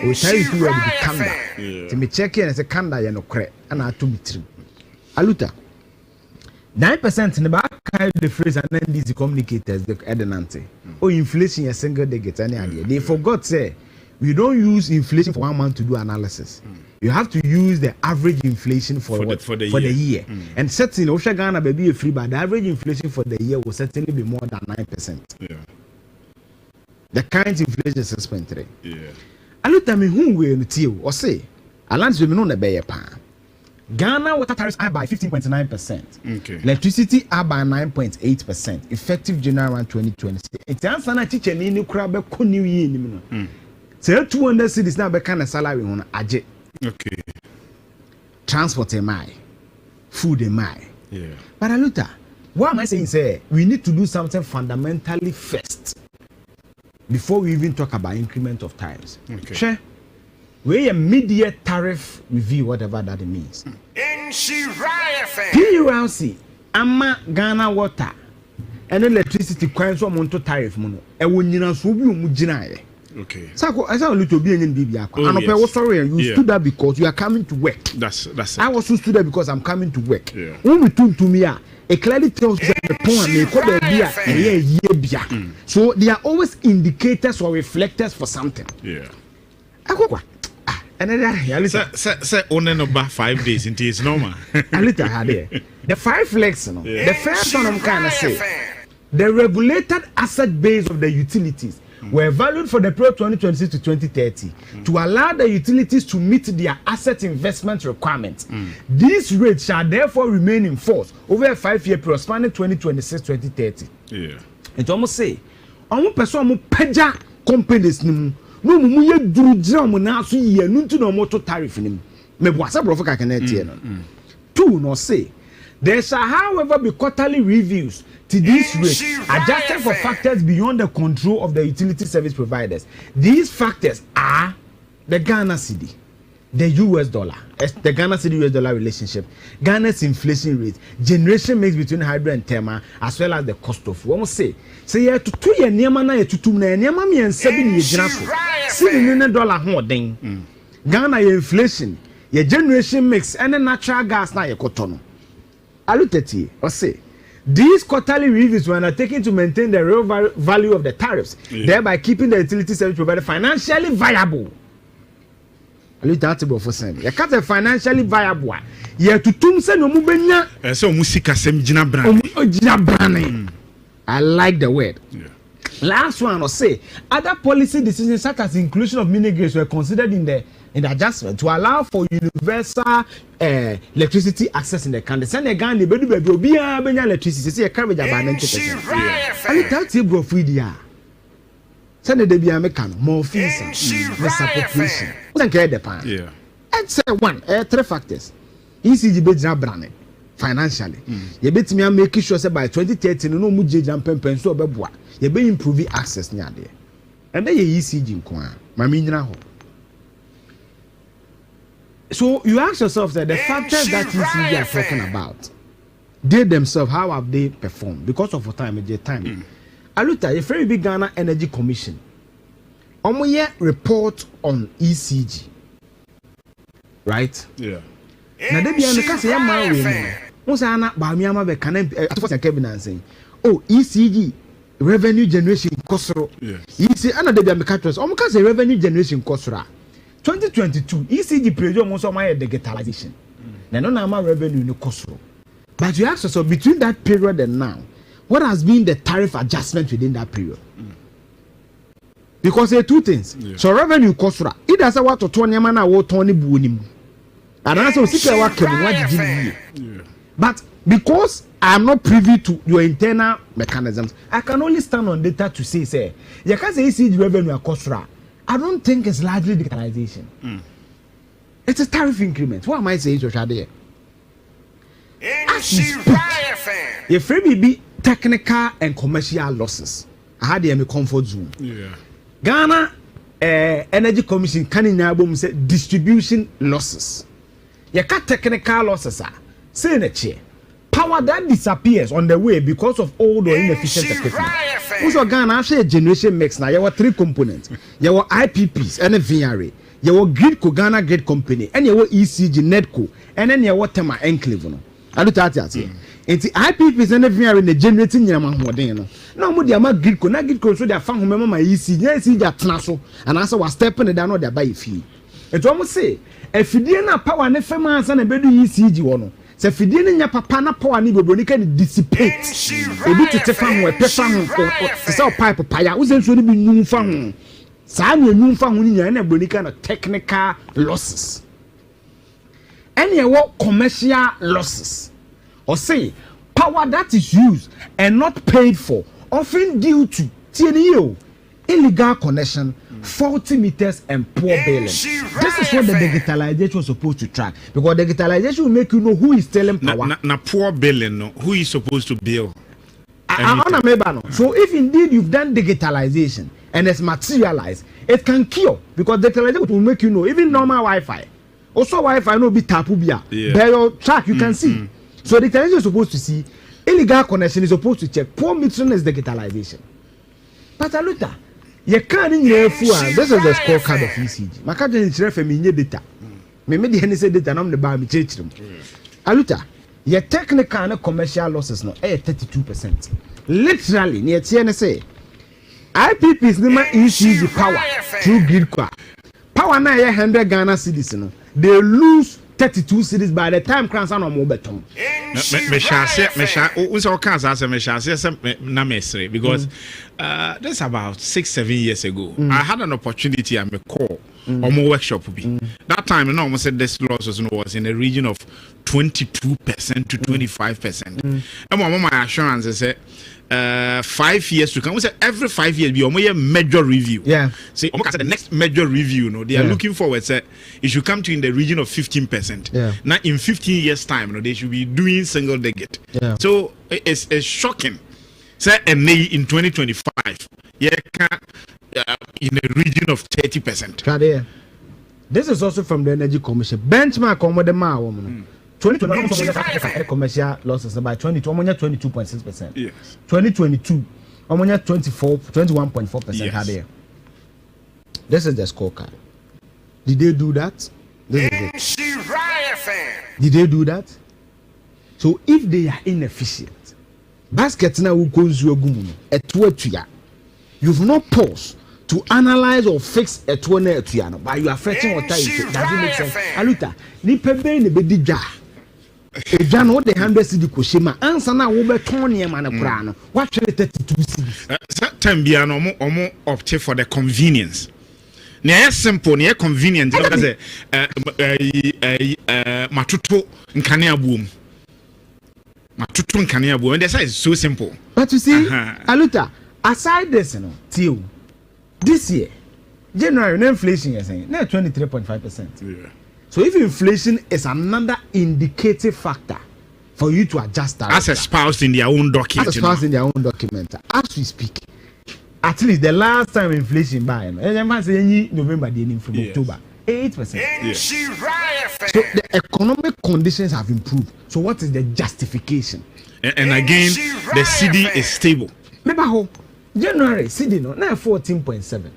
we tell you where to be kanda. To me check in as a kanda, you know, correct, and I to be true. Aluta 9% in the back carry the phrase and then these communicators, the Edenante. Oh, inflation, a single day gets any idea. They forgot, say, we don't use inflation for 1 month to do analysis. You have to use the average inflation for the year. And certainly, Osha Ghana may be free, but the average inflation for the year will certainly be more than 9%. The current inflation is 6.3. I look at me who will tell or say, Alliance will be known a bear pan. Ghana water tariffs are by 15.9%. Electricity are by 9.8%. Effective January 2026. It's answer teacher any new crab new year. So 200 cities now be kind of salary on aje. Okay. Transport am I, food am I. But Aluta, what am I saying? Say we need to do something fundamentally first before we even talk about increment of tariffs. Sure. We a mid-year tariff review, whatever that it means. PULC, Ama Ghana water, and electricity coins on monto tariff mono. And when you know so be mujina. Okay. So I saw a little bit in Bibia. And I was sorry, you stood up because you are coming to work. That's it. I was stood up because I'm coming to work. When we turn to me, it clearly tells us the point me. So they are always indicators or reflectors for something. And then say only about 5 days into it's normal. A little harder. The 5 flex, the first one I'm kind of say the regulated asset base of the utilities were valued for the period 2026 to 2030 to allow the utilities to meet their asset investment requirements. These rates shall therefore remain in force over a 5-year period spanning 2026-2030. It's almost say, almost person peja companies no mu ye duru jam na so ye no ntu no moto tariff nim. Me boasa brofo ka connect here no. 2 no say, there shall however be quarterly reviews to these rates adjusted for factors beyond the control of the utility service providers. These factors are the Ghana cedi, the US dollar, the Ghana cedi US dollar relationship, Ghana's inflation rate, generation mix between hydro and thermal, as well as the cost of. What say you to 2 year niama na ye tutum na niama mi en 7 ye gyina so. Cedi ne dollar ho den. Ghana ye inflation, ye generation mix and the natural gas na ye kotono. Aluteti or say these quarterly reviews were undertaken to maintain the real value of the tariffs, thereby keeping the utility service provider financially viable. For saying, you can't financially viable. You to tumse no mubenya. So musika sem jina brand. I like the word. Last one will say other policy decisions such as inclusion of mini grids were considered in the adjustment to allow for universal electricity access in the country. Send a gun, the baby be a electricity. See a carriage about 90%. And that's a bro free dia. Send the baby a mechanic, more fees, less appropriation. What's a care the pan? let's say one, 3 factors. ECG be brand financially. You bet me I'm making sure say by 2030 no mu jam pempen so obeboa. You be improving access near there. And then you ECG nko ma me nyina ho. So you ask yourself that the factors that ECG are talking about, they themselves, how have they performed? Because of time, Aluta, a very big Ghana Energy Commission. Omoye report on ECG. Right? Yeah. Now they be on the case ya man we no say ba mi ama be kan atofo say cabinet saying oh ECG revenue generation kosoro. Yes. ECG ana they be am catch omo ka say revenue generation kosoro 2022 ECG period omo so my digitalization. Na no na ma revenue no kosoro. But you ask yourself between that period and now, what has been the tariff adjustment within that period? Because there are two things. Yeah. So revenue kosoro. Either say what to 20 man na wo turn bu nim. And also secret what did you do? But because I am not privy to your internal mechanisms, I can only stand on data to say you can say ECG revenue kosora. I don't think it's largely digitalization. It's a tariff increment. What am I saying to Shade? Your free be technical and commercial losses. I had a comfort zone. Yeah. Ghana Energy Commission can enable say distribution losses. You got technical losses, say in a chair. Power that disappears on the way because of old or inefficient equipment. Also, Ghana actually a generation mix now. You have 3 components. You have IPPs and a VRA. You have Gridco, Ghana Grid Company, and you have ECG, Netco, and then you have Tema Enclave. I do that here. And the IPPs and the VRA in the generating Yaman. No more the amount Gridco, not Gridco, so they are found remember my ECG, that Tnaso, and also was stepping down on their buy fee. It's almost say, if you didn't power and FMS and a better ECG one. So if you didn't have papa na power ni bobro can dissipate. Ebi to take fan we pefa ho say pipe paya we say so ni bi nyum fa ho. Sa na nyum fa ho ni nya na bronika na technical losses. Any what commercial losses. Or say power that is used and not paid for often due to TNO illegal connection, faulty meters and poor billing. This is what the digitalization was supposed to track, because digitalization will make you know who is telling power. Na poor billing, no, who is supposed to bill. So if indeed you've done digitalization and it's materialized, it can cure, because digitalization will make you know even normal Wi-Fi. Also Wi-Fi no be tapu bia. Your track you can see. So digitalization is supposed to see illegal connection is supposed to check poor metering is digitalization. But Aluta, you can't in your this is the scorecard of ECG. My country is referring me data. Me the Henry said data, I'm the bar me change them. Aluta, your technical and commercial losses no 32%. Literally, near TNSA. IPP is the ECG power through grid car. Power na 100 Ghana cedis no. They lose 32 cities by the time crowns on mobile tom. Because that's about 6-7 years ago. I had an opportunity at my call or more workshop. That time, I almost said this loss was in the region of 22% to 25%. And my assurance is 5 years to come. We say every 5 years be a major review. Yeah. See, the next major review, no, they are looking forward. Say it should come to in the region of 15%. Yeah. Now in 15 years' time, no, they should be doing single digit. Yeah. So it's shocking. Say and in 2025, in the region of 30%. This is also from the Energy Commission. Benchmark on what the woman. 2021 commercial losses by 22.6%. Yes. 2022 21.4%. Yes. This is the scorecard. Did they do that? This is it. Did they do that? So if they are inefficient, basket now will go to you've not paused to analyze or fix a tuano, but you are fetching what does it make sense? Aluta, ni pebe ne bedi ja. Ejan what the 100 cedi koshema answer na wo be ton ne ma na kura no. What 32 cedis? Time bia no omo opt for the convenience. Ne simple, ne convenient because matuto nkane abuom. Matuto nkane abuom, and the size is so simple. But you see, Aluta, aside this, till this year, January, inflation is saying 23.5%. Yeah. So if inflation is another indicative factor for you to adjust that, as espoused in their own document, as we speak, at least the last time inflation by November from October 8%. Yes. So the economic conditions have improved. So what is the justification? And again, the CD is stable. Remember January CD no now 14.7.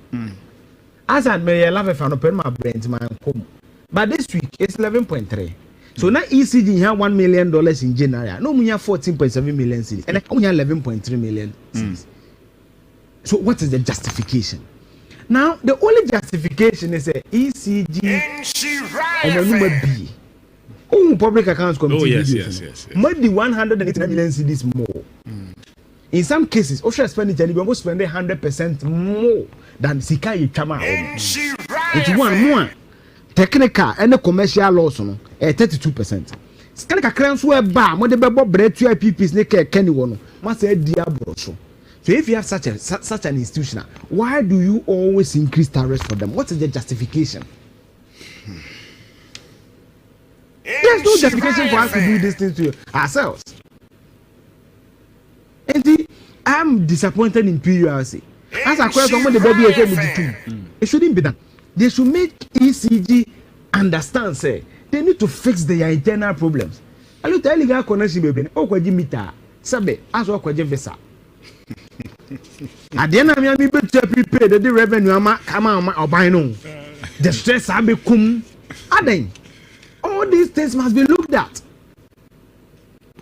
As I may love if I don't pay my brain to my home. But this week it's 11.3. So now ECG have $1 million in January. No, we have 14.7 million cities, and I only have 11.3 million cities. So what is the justification? Now the only justification is a ECG B. Oh, public accounts committee. Oh yes. More than 189 million cities more. In some cases, official expenditure will almost spend 100% more than Sika Yikama. It's one more. Technical and the commercial loss no 32%. Scan ka kran so e ba mo de bebo bread 2 IPPs ne ka kani wono must say diabro so. So if you have such an institution, why do you always increase tariffs for them? What is the justification? There's no justification for us to do this thing to ourselves. And I'm disappointed in PURC. As a question, when the baby it shouldn't be done. They should make ECG understand, say, they need to fix their internal problems. I look at legal connection, baby. Oh, kwa jimita, sabe, as well kwa visa. At the end of me, better prepare the revenue, ama or buy no. The stress, I become, adding. All these things must be looked at.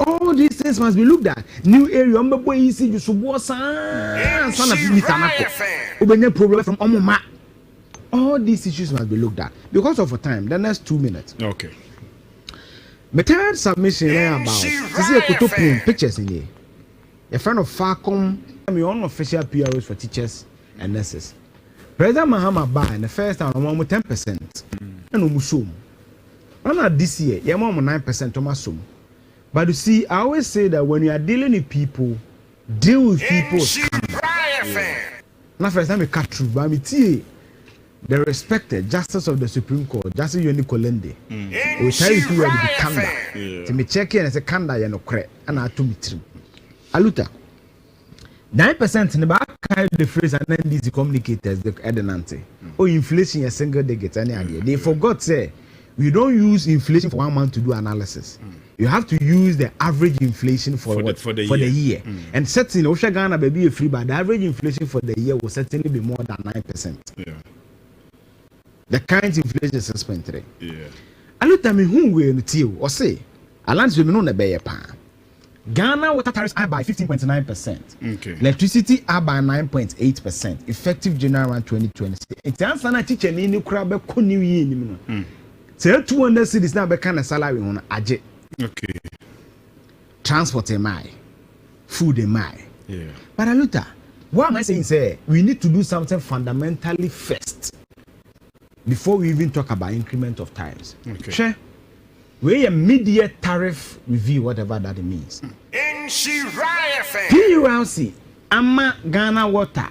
All these things must be looked at. New area, boy, ECG, you should go, son of Mitanako. Ubenya problem from Omoma. All these issues must be looked at. Because of time, the next 2 minutes. Okay. My third submission about this is a putting pictures in here. A friend of Falcom, I'm your own official PROs for teachers and nurses. President Mahama Ba in the first time, I'm 10%. And Umusum. I'm not this year, you're 9% to my sum. But you see, I always say that when you are dealing with people, deal with people. Not first time we cut through, but I'm the respected Justice of the Supreme Court, Justice Yoni Kolende, will tell you who are the Kanda. To me check in as a Kanda Yano Cre, and I to me trim. Aluta 9% in the back the phrase and then these communicators, the Edenante. Oh, inflation a single day gets any idea. They forgot, say, we don't use inflation for 1 month to do analysis. You have to use the average inflation for the year. And certainly, Osha Ghana may be a free, but the average inflation for the year will certainly be more than 9%. Yeah. The current inflation is 6.3. Yeah. I look at me who will tell or say, Alliance will know the Bay Pan. Ghana water tariffs are by 15.9%. Okay. Electricity are by 9.8%. Effective January 2020. It's answer na teacher ni ni crab ko new year ni no. Say 200 cities now be kind of salary on aje. Okay. Transport am I? Food am I? Yeah. But Aluta, what am I saying? Say we need to do something fundamentally first before we even talk about increment of tariffs. Okay. Sure. We a mid-year tariff review, whatever that means. PURC, Ama Ghana water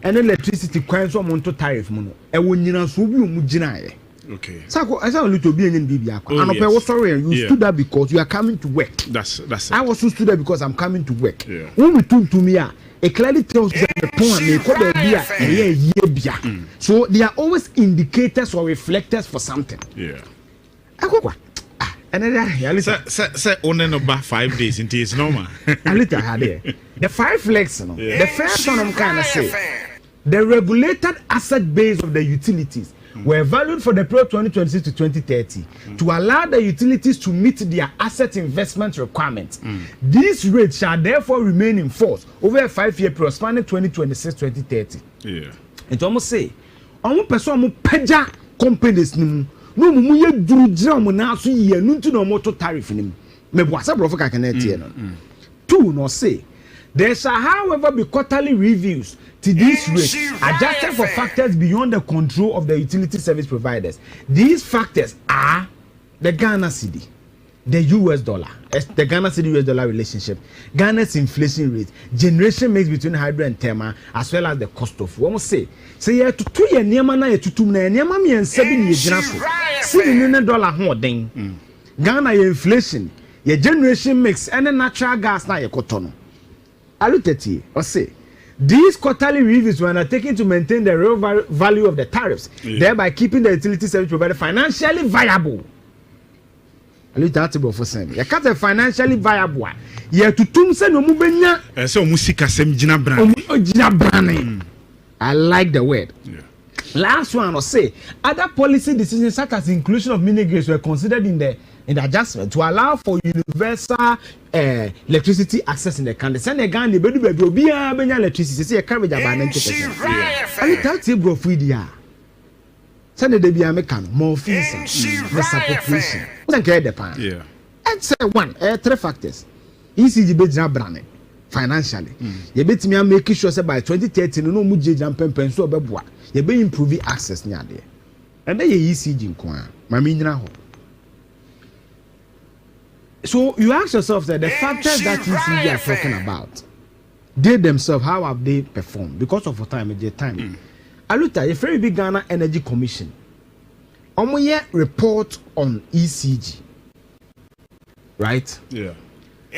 and electricity coins on to tariff mono. And when you know so be mujinaye. Okay. So I saw a little bit in Bibia. And I was sorry, you stood there because you are coming to work. That's it. I was stood there because I'm coming to work. Yeah. When we talk to me, it clearly tells you that the point may come be. So they are always indicators or reflectors for something. Yeah. And then say only about 5 days into it's normal. A little harder. The 5 legs, the first one I'm kind of say the regulated asset base of the utilities were valued for the period 2026 to 2030 to allow the utilities to meet their asset investment requirements. These rates shall therefore remain in force over a 5-year period spanning 2026-2030. Yeah. It almost say, almost person peja companies no mu ye duru gira mo na so ye no ntu no moto tariff nim. Me boasa brofo ka kan etie no. 2 no say there shall however be quarterly reviews to these rates adjusted for factors beyond the control of the utility service providers. These factors are the Ghana cedi, the US dollar, the Ghana cedi US dollar relationship, Ghana's inflation rate, generation mix between hydro and thermal, as well as the cost of. We must say you to 2 year niema na etutum na niema me ensa bi ne yegyina so. Sitting in $1 holding. Ghana inflation, your generation mix, and a natural gas na your cotton. I looked at you or say these quarterly reviews were undertaken to maintain the real value of the tariffs, thereby keeping the utility service provider financially viable. I looked at you for saying you can't financially viable. You have to say no mubenya. So musika sem jina brane. I like the word. Last one, I'll say other policy decisions such as inclusion of mini grids were considered in the adjustment to allow for universal electricity access in the country. Send a gun, the baby will be electricity. See a carriage about 90%. And it tells you, bro, free dia. Send the baby American more fees, less appropriation. Don't care the pan. Yeah. And say one, 3 factors. ECG bedna brand financially. You bet me making sure by 2030 no mu jam pen so beboa. You be improving access near there. And then you ECG in kwa. Mami nyina ho. So you ask yourself that the factors that ECG are talking about, they themselves, how have they performed? Because of time, their time. I looked at a very big Ghana Energy Commission. Omoye report on ECG. Right? Yeah.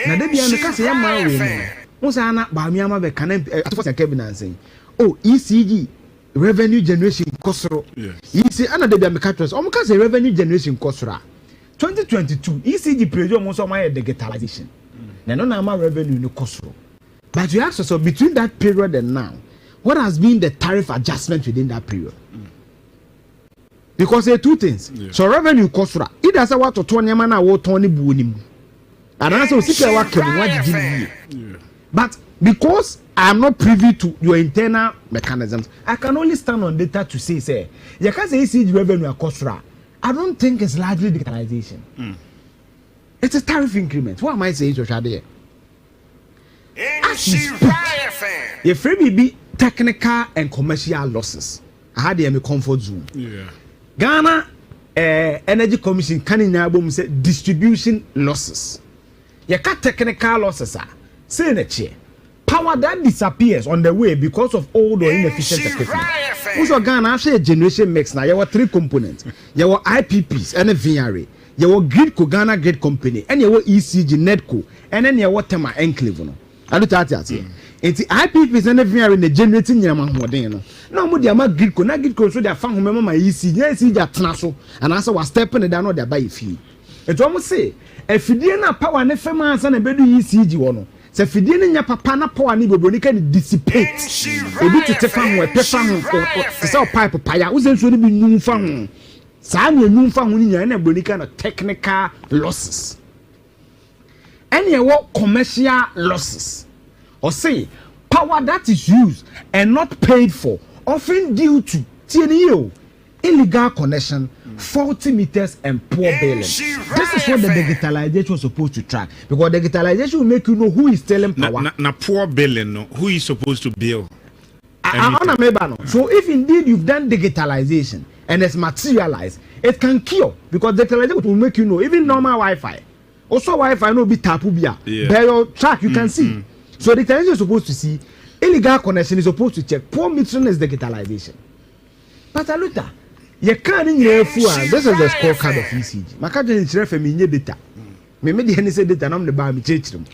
Now they be on the case ya man we know. Once ana ba mi ama be kan atofo cabinet saying, "Oh, ECG revenue generation kosoro." Yes. ECG ana they be am catch us. Omo ka say revenue generation kosoro. 2022 ECG pressure almost on my digitalization. Now no na revenue no kosoro. But you ask yourself between that period and now, what has been the tariff adjustment within that period? Because there are two things. Yeah. So revenue kosoro. Either say what to 20 man na wo 20 buonim. And also, but because I am not privy to your internal mechanisms, I can only stand on data to say, you can't say ECG revenue cost. I don't think it's largely digitalization. It's a tariff increment. What am I saying to Shade? Your frame be technical and commercial losses. I had the comfort zone. Yeah. Ghana Energy Commission can enable say distribution losses. You got technical losses, say in a chair. Power that disappears on the way because of old or inefficient equipment. Also, Ghana actually a generation mix now. You have 3 components. You have IPPs and a VRA. You have Gridco, Ghana Grid Company, and you have ECG, Netco, and then you have Tema Enclave. I do that here. It's IPPs and a VRA in the generating Yaman. No more the amount Gridco, not Gridco, so they are found remember my ECG, ECG at Tnaso, and also was stepping down on their buy fee. It's almost say. If you didn't power and FMS and a bedu ECG one, so if you didn't have papa power, you will dissipate. A bit to Tefan or Tefan or sell pipe of Paya, who's actually be new fun. Sam, you new fun and a bonica of technical losses. Any what commercial losses, or say power that is used and not paid for, often due to TNO, illegal connection, faulty meters and poor billing. This is what the digitalization was supposed to track, because digitalization will make you know who is telling power. Na poor billing, no, who is supposed to bill. So if indeed you've done digitalization and it's materialized, it can cure, because digitalization will make you know even normal Wi-Fi. Also Wi-Fi no be tapubia. By your track you can see. So digitalization is supposed to see, illegal connection is supposed to check, poor metering is digitalization. But Aluta, you can't in your fool. This is the scorecard of ECG. Makajan is referring me data. Me the any say data. I'm the bar me change them.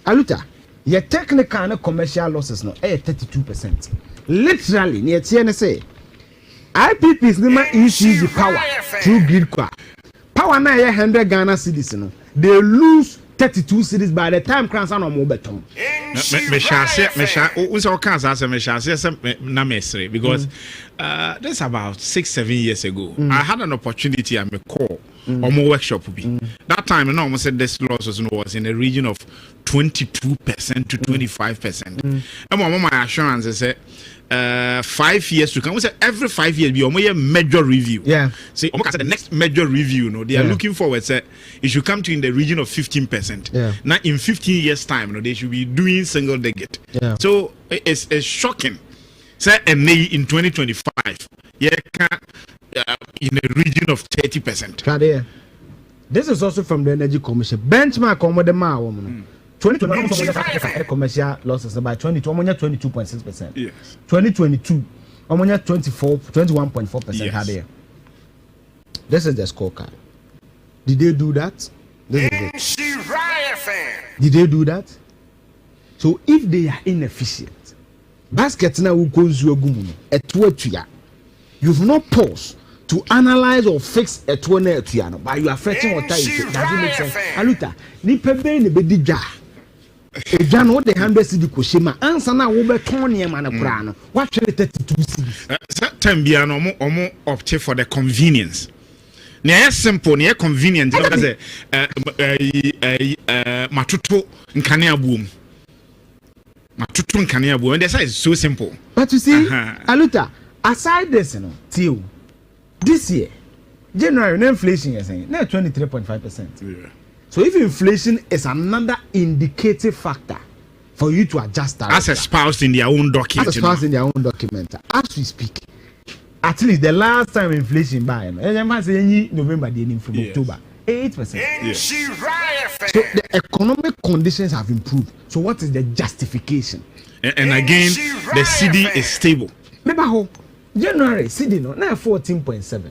Aluta, your technical and commercial losses no 32%. Literally, near TNSA. IPP is the ECG power through grid car. Power na 100 Ghana cedis no. They lose 32 cedis by the time crans on mobile tom. Because that's about 6-7 years ago. I had an opportunity at my call or more workshop. That time, I almost said this losses was in the region of 22% to 25%. And my assurance is 5 years to come. We say every 5 years be a major review. Yeah. See, the next major review, they are looking forward. Say it should come to in the region of 15%. Yeah. Now in 15 years' time, they should be doing single digit. Yeah. So it's shocking. Say in 2025, in the region of 30%. This is also from the Energy Commission. Benchmark on the woman. 2021 commercial losses by 22.6%. Yes. 2022 21.4% had there. This is the scorecard. Did they do that? This is it. Did they do that? So if they are inefficient, basket now will go to you've not paused to analyze or fix a tuane, but you are fetching what does it make sense? Aluta, ni pebe ni bedija. Ejano what the 100 cedi koshema. Answer na wo be ton niam na kura no. What 32 cedis? Time bia no omo opt for the convenience. Na simple, na convenient because matuto nkane abuom. Matuto nkane abuom. And the size is so simple. But you see, Aluta, aside this, you know, till this year, January, inflation is saying now 23.5%. Yeah. So if inflation is another indicative factor for you to adjust that, as espoused in their own document, as we speak, at least the last time inflation by November from October 8%. Yeah. So the economic conditions have improved. So what is the justification? And again, the CD is stable. Remember January CD no now 14.7.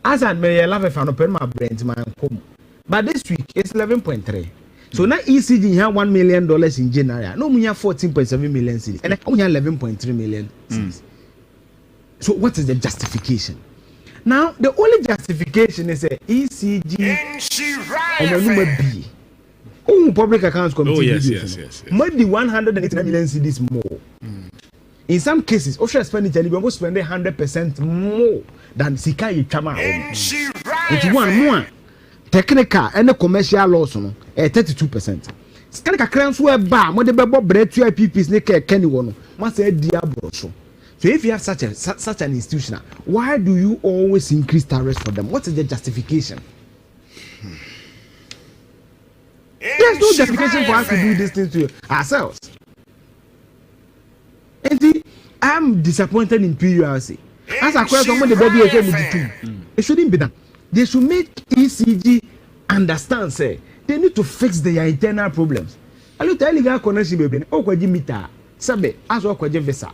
As I may love if I no my brain man come. But this week it's 11.3. So now ECG have $1 million in January. No, we have 14.7 million cities. And we have 11.3 million cities. So what is the justification? Now the only justification is a ECG and the number B. Oh, public accounts committee. Yes. Might be 189 million cities more. In some cases, offshore expenditure will almost spend 100% more than Sika Yitama. It's one more. Technical and the commercial loss no 32%. Sika crowns were bar, more the bebo bread to IPPs ne Kenny one. Must say diablo so. So if you have such an institution, why do you always increase tariffs for them? What is the justification? There's no justification for us to do these things to ourselves. And see, I'm disappointed in PURC. As a question, when the baby is it shouldn't be done. They should make ECG understand, say, they need to fix their internal problems. I look at illegal connection, baby. Oh, kwa jimita, sabe, as well kwa visa.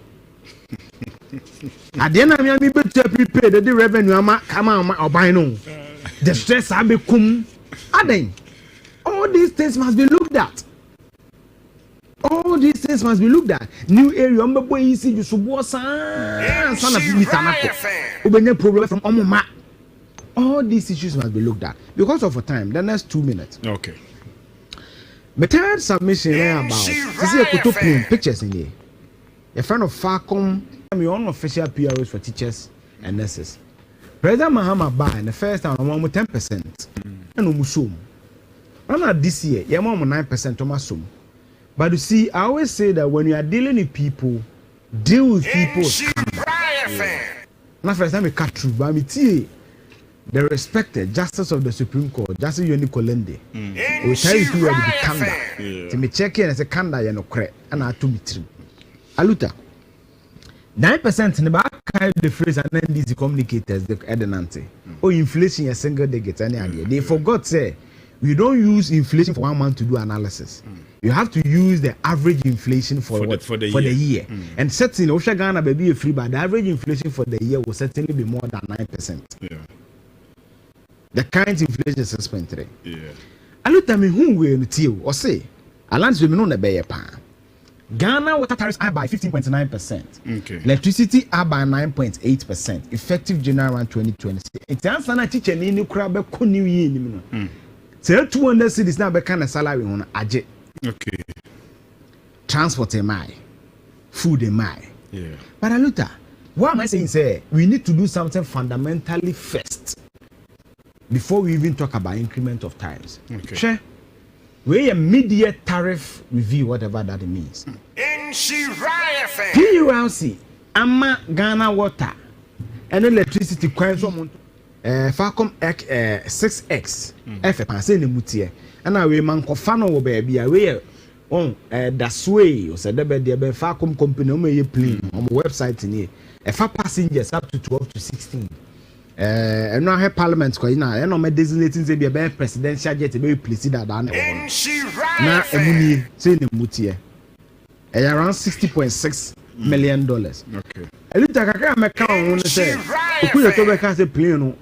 At the end of the day, to prepare the revenue, come on, or buy no. The stress I become, all these things must be looked at. All these things must be looked at. New area, boy, ECG, you should go son of Mitanako. Ubenya problem from Omoma. All these issues must be looked at. Because of time, the next 2 minutes. Okay. My third submission about this is a pictures in here. A friend of Farcom, I'm your own official PROs for teachers and nurses. President Mahama Ba in the first time, I'm 10%. And Umusum. I'm not this year, you're 9% to my sum. But you see, I always say that when you are dealing with people, deal with people. Not first time I cut through, but I'm the respected Justice of the Supreme Court, Justice Yoni Kolende, will tell you where to be kanda. To me check in as a kanda, you know, correct, and I to me true. Aluta 9% in the back the phrase and then these communicators, the Edenante. Oh, inflation a single digit, any idea. They forgot, say, we don't use inflation for 1 month to do analysis. You have to use the average inflation for the year. And certainly, Osha Ghana may be free, but the average inflation for the year will certainly be more than 9%. Yeah. The current inflation is 6.3. Yeah. I look at me who will tell or say, Alliance will know the Bay Pan. Ghana water tariffs are by 15.9%. Okay. Electricity are by 9.8%. Effective January 2026. It's answer na teacher ni new crab ko new year ni no. Say 200 cedis na be kind salary on aje. Okay. Transport am I? Food am I? Yeah. But Aluta, what am I saying? Say we need to do something fundamentally first before we even talk about increment of tariffs. Okay. Sure. We a mid-year tariff review, whatever that means. PURC, Ama Ghana Water, and electricity coins from Falcom 6X. F passing the mutia, and I will man Kofano baby away on that's way or said the Falcom company on my plane on my website in here. If passengers up to 12 to 16. And now have parliament because now I know my designating to be a presidential jet to be placed that down. Now Emuni say the mutia around $60.6 million. Okay. A little account say, "Okuya to be cast a plane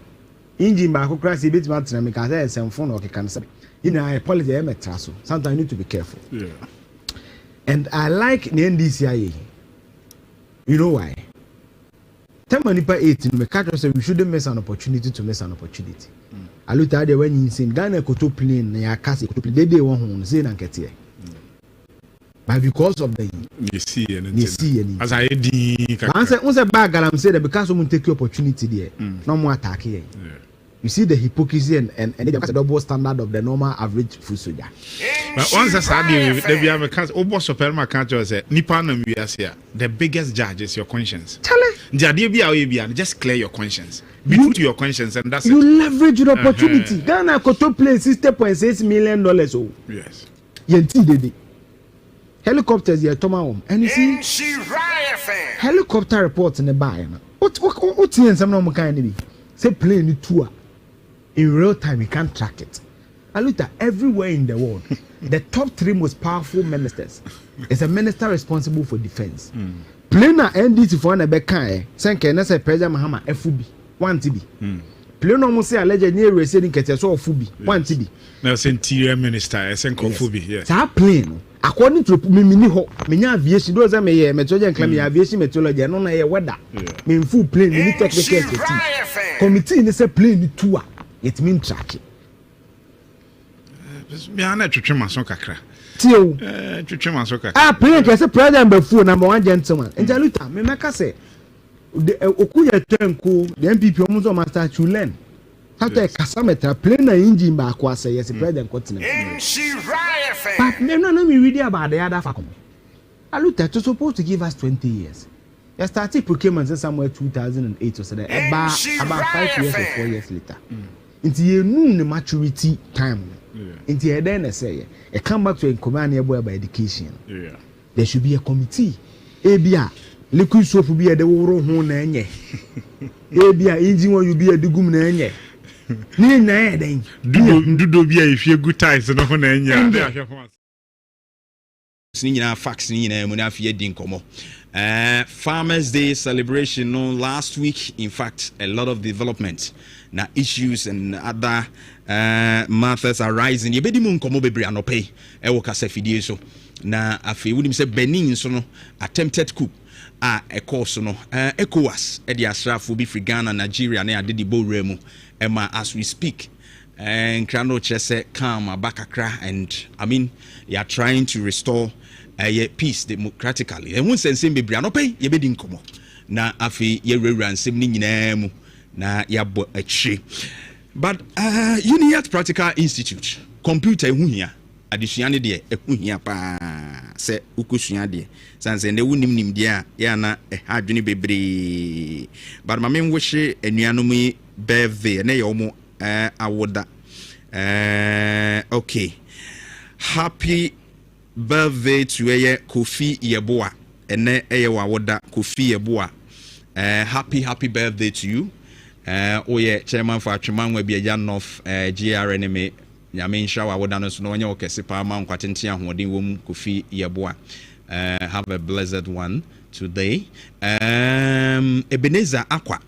engine back crash a bit matter because I some phone or can say I apologize I'm a trasso. Sometimes you need to be careful. Yeah. And I like the NDCIA. You know why? Time manipa 18 me catch say we shouldn't miss an opportunity to miss an opportunity. I look at the when you see Ghana koto plane na ya kase koto plane they won home say na nkete. But because of the you see as I did answer bag I'm say that because someone take your opportunity there no more attack here. You see the hypocrisy and the double standard of the normal average food soldier. But once I said they have a cast over supermarket can't say Nippon and here the biggest judge is your conscience. Just clear your conscience. Be true to your conscience and that's you it. Leverage your opportunity. Ghana koto play $60.6 million. Oh. Yes. Yenti helicopters here home. And you see helicopter reports in the buy. What in some normal kind of say plane tour. In real time, you can't track it. I looked at everywhere in the world. The top 3 most powerful ministers is a minister responsible for defense. Plane na NDC for na bekan senke na say President Mahama FUB 1 TB. Plane almost say alleged near residing kete so FUB 1 TB. Now interior minister senko FUB yes. That plane according to me ho me aviation those me meteorology claim aviation meteorology no na ye weather. Me full plane me technical expertise. Committee ni say plane tour. It means tracking. Me ana twetwe maso kakra. Tio. Twetwe maso kakra. Ah, president before number 1 gentleman. And Jaluta, me make say the okuya tenko, the MPP omuzo master to learn. How to casameter plane na engine back was say yes president continent. But no me read about the other faculty. Aluta to supposed to give us 20 years. I started procurement somewhere 2008 or so about 5 years or 4 years later. Into you know the maturity time. Into you then say I come back to a command by education. There should be a committee. Abia liquid soap will be a the woro ho na enye. Abia engine will be a dugum na enye. Ni na den. Do be if you good ties no ho na enye. Singing facts in Munafia Dinkomo. Farmers Day celebration last week. In fact, a lot of development, now issues and other matters are rising. You bedi mun komo bebre anope. Ewo kase fidie so. Na afi wunim se Benin so no attempted coup. A course no ECOWAS e di asrafo bi free Ghana, Nigeria na ade di bowremu. Emma as we speak. And Krano Chese calm abakakra and I mean you are trying to restore peace democratically. And once and be no pay ye bedi nkomo. Na afi ye nsem ni nyina mu na ya bo achi. But Uniat Practical Institute computer huhia adisuane de ehuhia pa se ukosua de sanse ne wunim de ya na adwene bebre. But ma men wehye anuanom birthday na ye omo awoda. Okay. Happy birthday to Kofi Yeboah. Ene awoda Kofi Yeboah. Happy birthday to you. Chairman for Atreman we be a of GRNMA. Nyame nsha awoda no so no nya okese pa ma nkwatente ahoden wom Kofi Yeboah. Have a blessed one today. Ebenezer Akwa.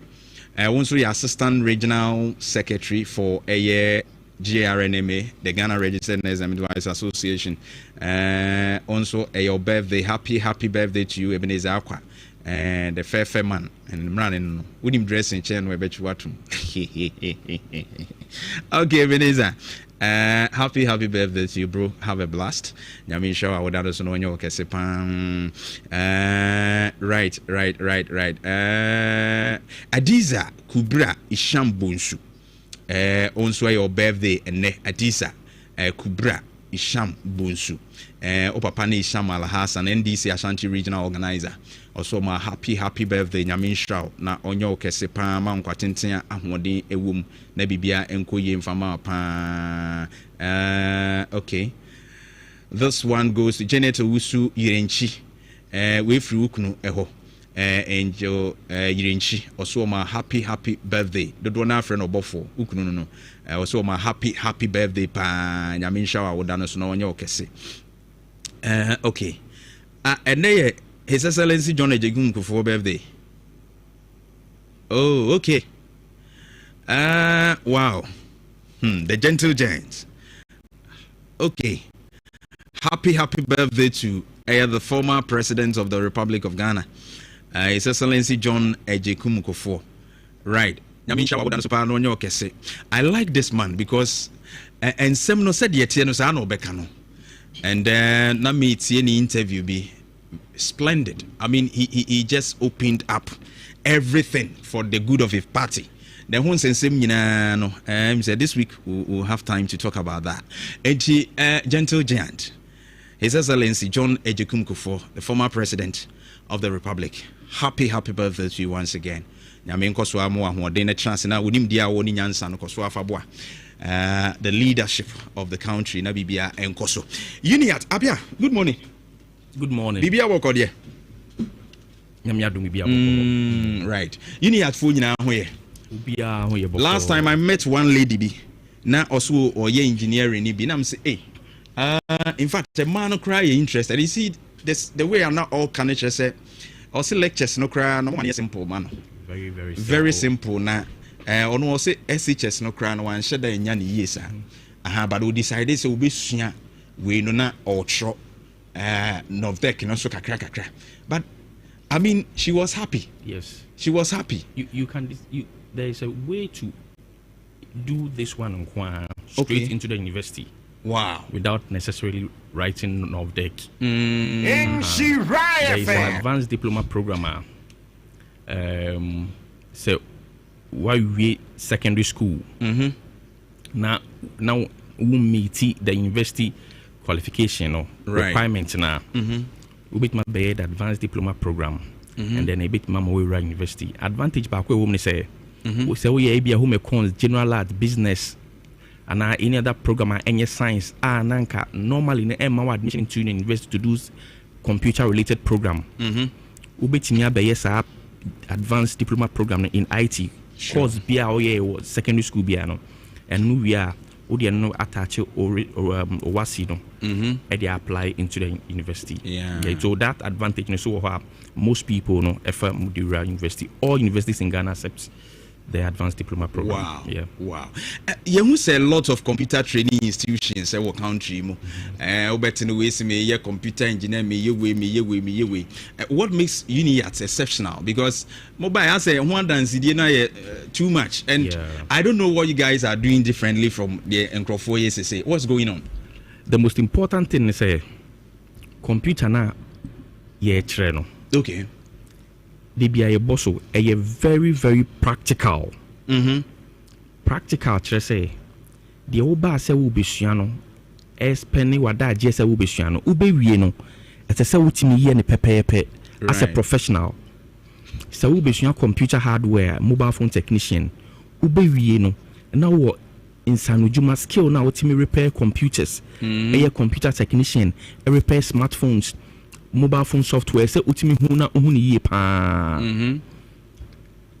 Also your assistant regional secretary for GRNMA, the Ghana Registered Nurses and Midwives Association. Also your birthday, happy birthday to you, Ebenezer Akwa, and the fair man and running with him dressing chain we bet you what. Okay, Ebenezer. Happy birthday to you, bro. Have a blast. Nyame show I would also know your kesepam. Right. Adiza Kubra Isham Bunsu. Also your birthday and Adiza Kubra Isham Bunsu. Opapani Isham Alhassan NDC Ashanti Regional Organizer. Also my happy birthday Nyame show na onyo kesepam ma nkwatenten ahode ewum na bibia enkoye mfama pa. Okay. This one goes to Janet Wusu Yirenchi. We free ukunu eho. Angel Yirenchi. Also my happy birthday. The dona friend obofo ukunu no. Also my happy birthday pa Nyame show awodano so na onyo kese. Okay. And His Excellency John Ejegum for birthday. Oh, okay. Wow. The gentle giants. Okay. Happy birthday to the former president of the Republic of Ghana, His Excellency John Ejekum Kofi. Right. I like this man because and Semno said yet no bekano. And then na me any interview be splendid. I mean he just opened up everything for the good of his party. Then one said said this week we'll have time to talk about that. Gentle giant, His Excellency John Ejekum Kofi, the former president of the Republic. Happy birthday to you once again. The leadership of the country na bibia enkoso. Uniat Abia, good morning. Good morning. Bibia wokodie. Right. Uniat fo nyina hoye. Last time I met one lady bi na also oye engineering ni bi na say in fact the man no cry interested. You see this the way I'm not all connected say also lectures no cry no one simple man. Very simple na ono say SHS no cry no one sheda nya ne yesa. But we decided say we be sua we no na outro Novdek no so kakra. But I mean she was happy. Yes. She was happy. There is a way to do this one straight into the university. Wow. Without necessarily writing Novdek. There is an advanced diploma program. So while we secondary school, now we meet the university qualification requirements now. We bit my bed advanced diploma program, and then a bit my way university. Advantage back where women say, we say we be a home econs, general art, business, and any other program or any science. Nanka normally in the MA admission to university to do computer related program. We bit me a advanced diploma program in IT. Course BA was secondary school BA and we are no attach or wasi no and they apply into the university. So that advantage so most people FM University, all universities in Ghana accepts the advanced diploma program. Wow. You say a lot of computer training institutions in our country. Computer engineer me. What makes UNIAT exceptional? Because mobile I say one dance too much, and I don't know what you guys are doing differently from the Nkrofo say. What's going on? The most important thing is computer na treno. Okay. They be a boss a very, very practical. Practical say the oba se will be shiano as penny wada jesa will be shiano ube wieno as a say utimi ye ne pepe as a professional. So will be shiano computer hardware, mobile phone technician, ube wieno now what in Sanujuma skill now utimi repair computers, a computer technician, a repair smartphones. Mobile phone software say utimi huna uhuni ye pa.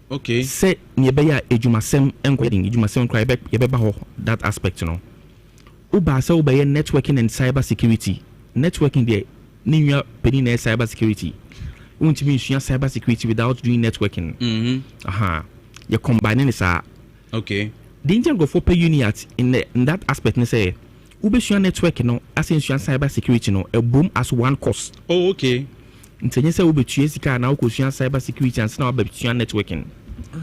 Okay. Say nebeya ejumasem encoding ejumasem cry back yebeba ho that aspect Uba say ubeye networking and cyber security. Networking there ninya penina cyber security. Untimi nsua cyber security without doing networking. You combining this okay. The Indian go for pay UNIAT in that aspect ne say Ubesua network as in cyber security a boom as one course. Oh, okay. Intenye say ubetua sika na ukosua cyber security and now ubetua networking.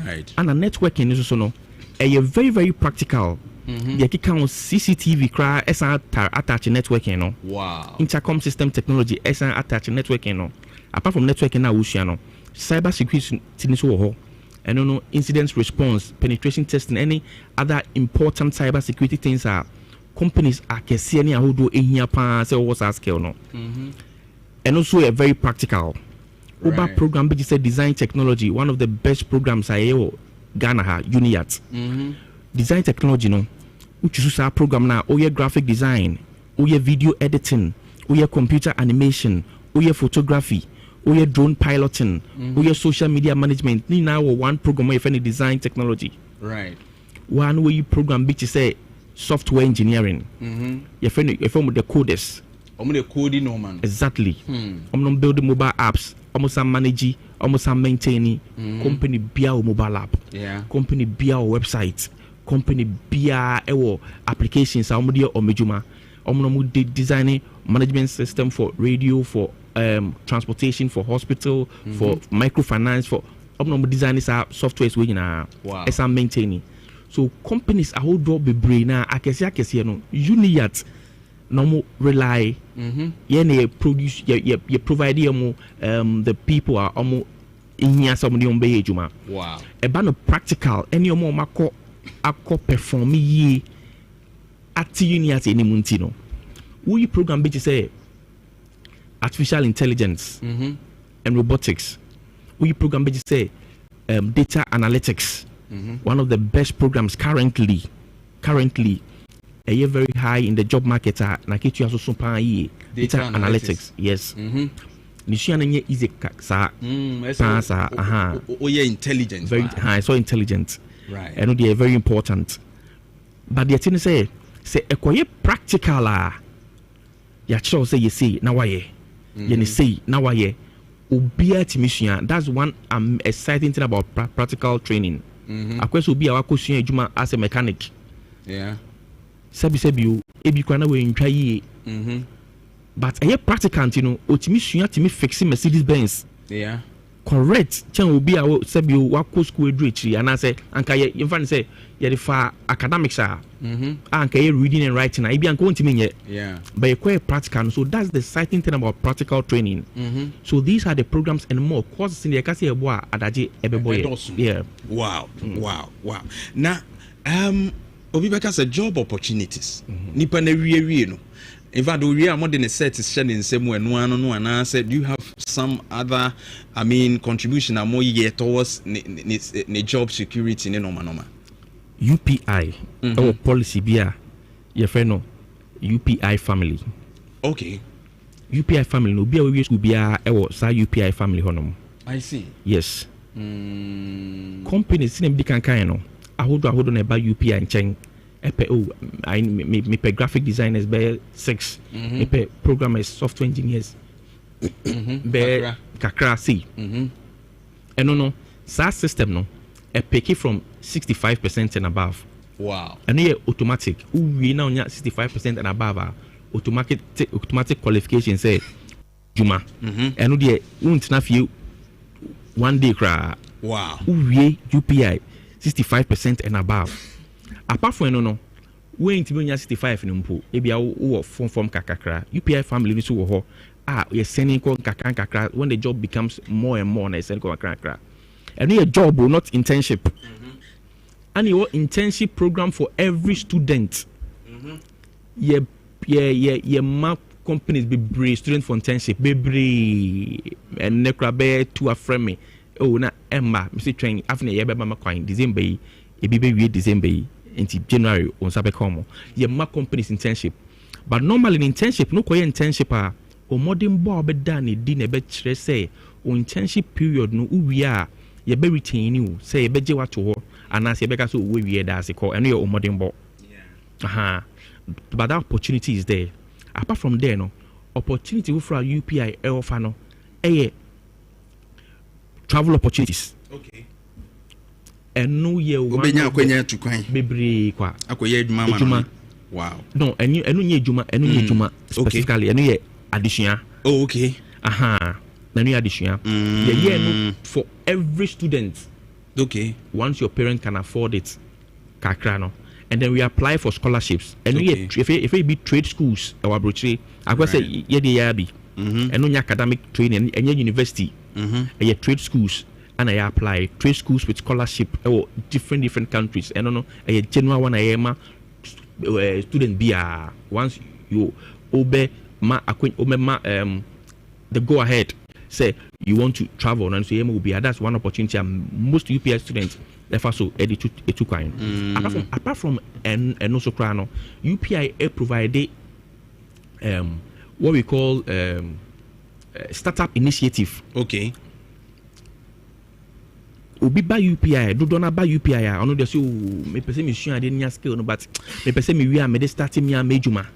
Right. And a networking is also a very, very practical. The kika on CCTV cry esa attach networking Wow. Intercom system technology esa attach networking Apart from networking na usia cyber security tiniso ho. And incident response, penetration testing, any other important cyber security things are companies are kesiani who do in here pa say what's our scale no. And also a very practical. Uber program which is a design technology, one of the best programs I Ghana ha UNIAT. Design technology which is our program now, graphic design, video editing, computer animation, photography, drone piloting, social media management. Ni now one program if any design technology. Right. One way program which is a software engineering. You form the coders. The coding no man. Exactly. Building mobile apps, almost managing, almost maintaining company bia mobile app. company bia website, company bia applications or mejuma. Designing management system for radio, for transportation, for hospital, for microfinance, for designing softwares we as I'm maintaining. So companies are whole door be brain now. I can see no uniyat no rely. You produce you provide the people are in here somebody on juma. Wow. About no practical any more mako perform ye at uniyat any muntino. We program which say artificial intelligence and robotics. We program which say data analytics. One of the best programs currently a year very high in the job market na kitu aso so pan ye data analytics. Yes. Nishiana nye easy sa yeah, intelligent, very high, so intelligent, right? And they are very important. But the thing say ekoye practical ya cho say you see na waye you say na waye obia timisua. That's one exciting thing about practical training. Akweso obi a wakosua adwuma as a mechanic, sebi ebi kwana we ntwa yi, but a practical otimisua timi fixing Mercedes Benz, correct chen obi a sebi wako school educhi and I say anka ye infan say ye the fa academics anka ye reading and writing ebi anka wontimi nye, but you quite practical. So that's the exciting thing about practical training. So these are the programs and more courses in the kasi eboa adaje ebeboye. Yeah. Wow. Now obi beka say job opportunities nipa na wie no. In fact, we are more than a set is sharing in same way. No, and I said, do you have some other, contribution or more yet towards the job security in normal? UPI, our policy beer, your friend, no, UPI family. Okay. UPI family, no, be a we be a UPI family honum. I see. Yes. Companies in big kind no. I hold on about UPI and chain. Me pay graphic designers by 6. Me pay programmers, software engineers. Be kakra see. And no, SaaS system no. A pick from 65% and above. Wow. And here automatic. We now 65% and above. Automatic qualification say Juma. And no won't enough you 1 day cra. Wow. We UPI 65% and above. Apart from no, we ain't even 65 in Umpo. Maybe I form kakakra. UPI family is so you're sending kakakra when the job becomes more and more. And send kakakra. And your job will not internship. And your internship program for every student. Yeah, map companies be brave student for internship. Be brave and nekrabe to a frame. Oh, na Emma, Mr. Train. After a year, Mama coin December. A baby December. Into January on Sabecomo. Ye ma companies internship. But normally in internship, no koye internship or modern bob done din a bet say or internship period no we are ye be retain you say be je to her and as ye beka so we as a call and your modern bob. But that opportunity is there. Apart from there no opportunity for our UPI offer no travel opportunities. Okay. And no year one to bebre kwa akoye adwuma. Wow. No, and you adwuma specifically and you addition. Oh, okay. Na you addition. The year no for every student. Okay. Once your parent can afford it, kakra no. And then we apply for scholarships. And if it be trade schools or brochure, I go say ye the yabi. And no academic training and your university. And your trade schools. And I apply trade schools with scholarship or different countries. And no, a general one I am student be once you obey the go ahead say you want to travel and so will be that's one opportunity. Most UPI students therefore so a two kind. Apart from and also crano UPI provide what we call startup initiative. Okay. Obi ba UPI, do not buy UPI. I know they say me person me sure I didn't have skill no, but me person me we are me starting me a majuma.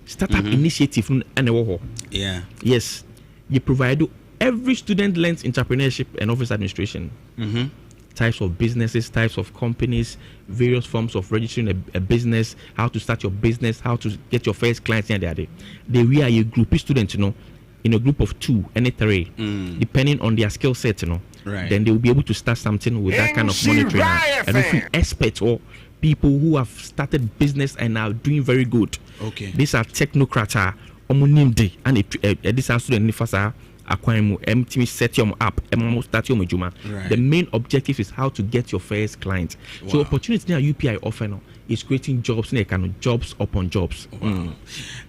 Startup initiative and a yeah. Yes, you provide every student learns entrepreneurship and office administration. types of businesses, types of companies, various forms of registering a business, how to start your business, how to get your first clients. We are a group of students, in a group of 2 and 3, depending on their skill set, Right. Then they will be able to start something with that kind of monitoring. And if we experts or people who have started business and are doing very good. Okay. These are technocrats, and these are students set you up, the main objective is how to get your first client. Wow. So opportunity now UPI offer now is creating jobs, jobs upon jobs. Wow.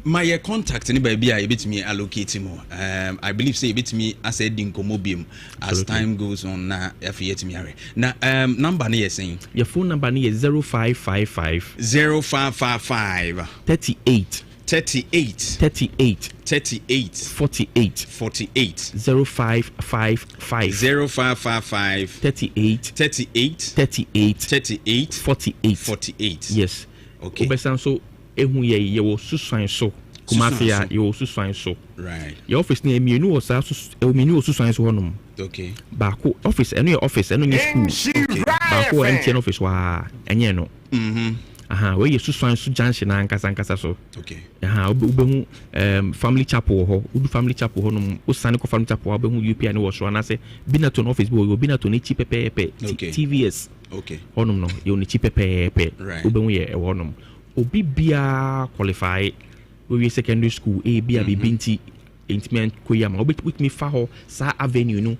My contact anybody a bit me allocate more. I believe say bit me as a dinkomobium as time goes on na affiliate me are. Now number near saying your phone number is 0555 38 38 48 0555 38 48. Yes. Okay. So ye wo susan so kumafia ye wo susan so. Right. Your office near me no was susan so honum. Okay. Baako office eno your office eno your school. Okay. Baako MTN office wa enye no. Where you susan so junction ankasa so. Okay. Ubehu family chapel ho, udu family chapel ho no usane ko family chapel ubehu UPI no so na say Binaton office bo Binaton ni chipepepe TVS. Okay. Honum no you ni chipepepe. Ubehu ye honum. Obi bia qualify we secondary school A B binti intimate koyama obi with me fa ho sa avenue no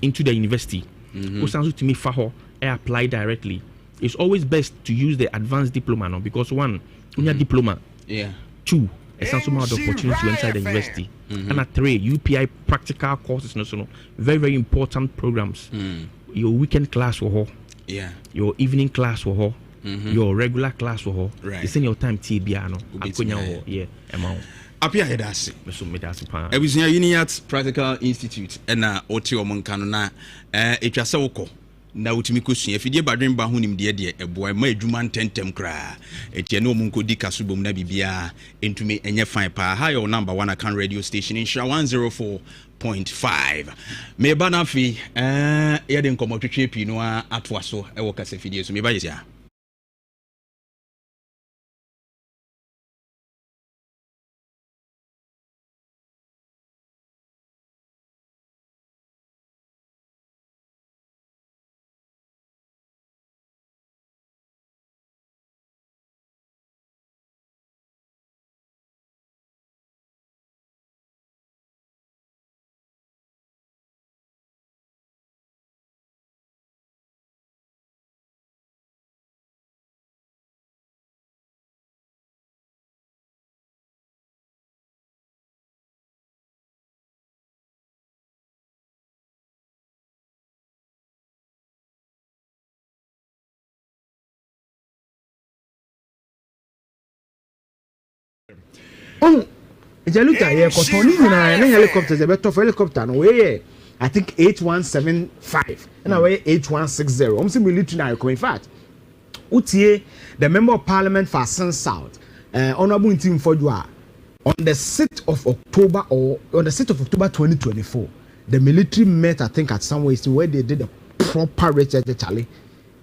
into the university. Usanso to me fa ho apply directly. It's always best to use the advanced diploma now because 1, when you diploma, 2, it's also more opportunity to enter the university, and 3, UPI practical courses, very very important programs. Your weekend class for your evening class for your regular class for it's in your time TBR amount. Apia hedasi. Ebusua Uniat Practical Institute na oti omonkano na etwase woko na utimi kosua afidie badwen ba ho nimde de eboa ma adwuma ntentem kra etie na omunkodi kasubom na bibia entumi enye fine pa ha your number 1 account radio station in Sha 104.5 me bana fi ye de nkomotwetwe pi no atoa so e wo kasa fidie so me ba yesia. Jaluta ye kotoni na helicopters beto for helicopter no we I think 8175 and away 8160 see military na come in fact utie the member of parliament for Sun South honorable team for on the 6th of October 2024 the military met I think at some ways where they did a proper research Charlie.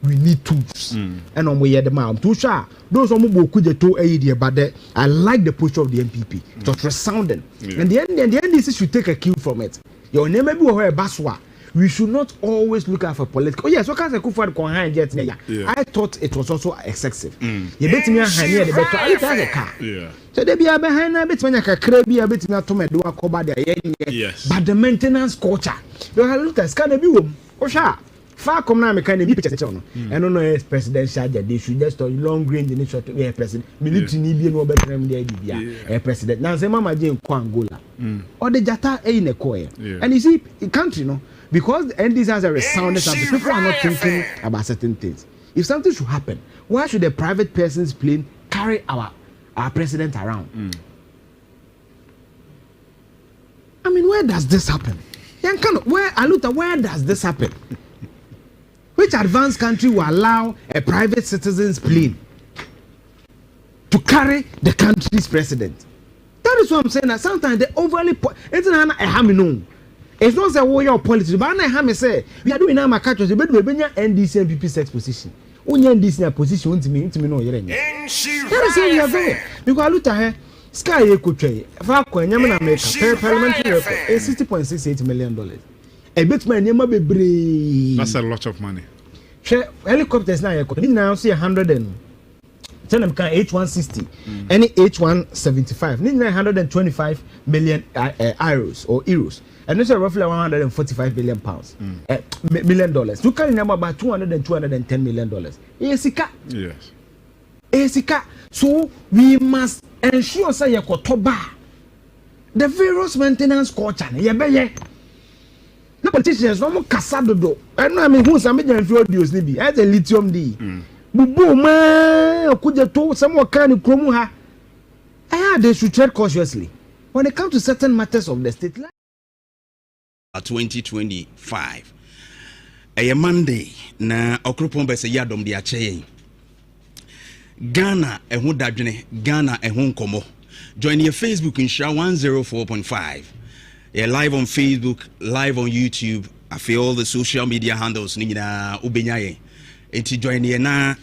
We need tools and on we hear the man too sure those on boku je to but I like the posture of the MPP it was resounding and the NDC should take a cue from it. Your name may be where baswa we should not always look out for political. Yes, what can I for I thought it was also excessive. You bet me a honey the better I have a car. So they be behind a bit when I can crabby a bit not to me do a cover there. Yes, but the maintenance culture you have looked at can be sure. Far come now, kind of picture. I don't know presidential. They should just long range initiative. President military need be no better than the idea. President now say Mama Jane Angola or the Jata in a coin. And you see, country because the NDC has a resounding something. People are not thinking about certain things. If something should happen, why should a private person's plane carry our president around? I mean, where does this happen? Where does this happen? Which advanced country will allow a private citizen's plane to carry the country's president? That is what I'm saying. That sometimes they overly it's not a hamino. It's not say we your politics, but I have me say we are doing now my catchers. We be NDC and PP sex position. Only NDC position to me no yere. That is say we are doing because look at her. Sky ye could trade. Falco and Yaman America, parliamentary record, $60.68 million. A bit man, that's a lot of money. Helicopters now see 100 and tell them can H160, any H175, need 925 million euros or euros, and this is roughly 145 billion pounds, million dollars. You can number about $210 million. Yes. So we must ensure say you kotoba the various maintenance culture. Yeah. No politicians no more kasado. I know I mean who some audios ni bi. As a lithium D. Bubu ma okuja to some kind of kromu ha. They should tread cautiously when it comes to certain matters of the state. 2025. A Monday na okropon be se yadom de ache Ghana ehun dadwene Ghana ehun komo. Join your Facebook in Sha 104.5. Yeah, live on Facebook, live on YouTube. I feel all the social media handles ni nyina ubenyaye. Enti join ye na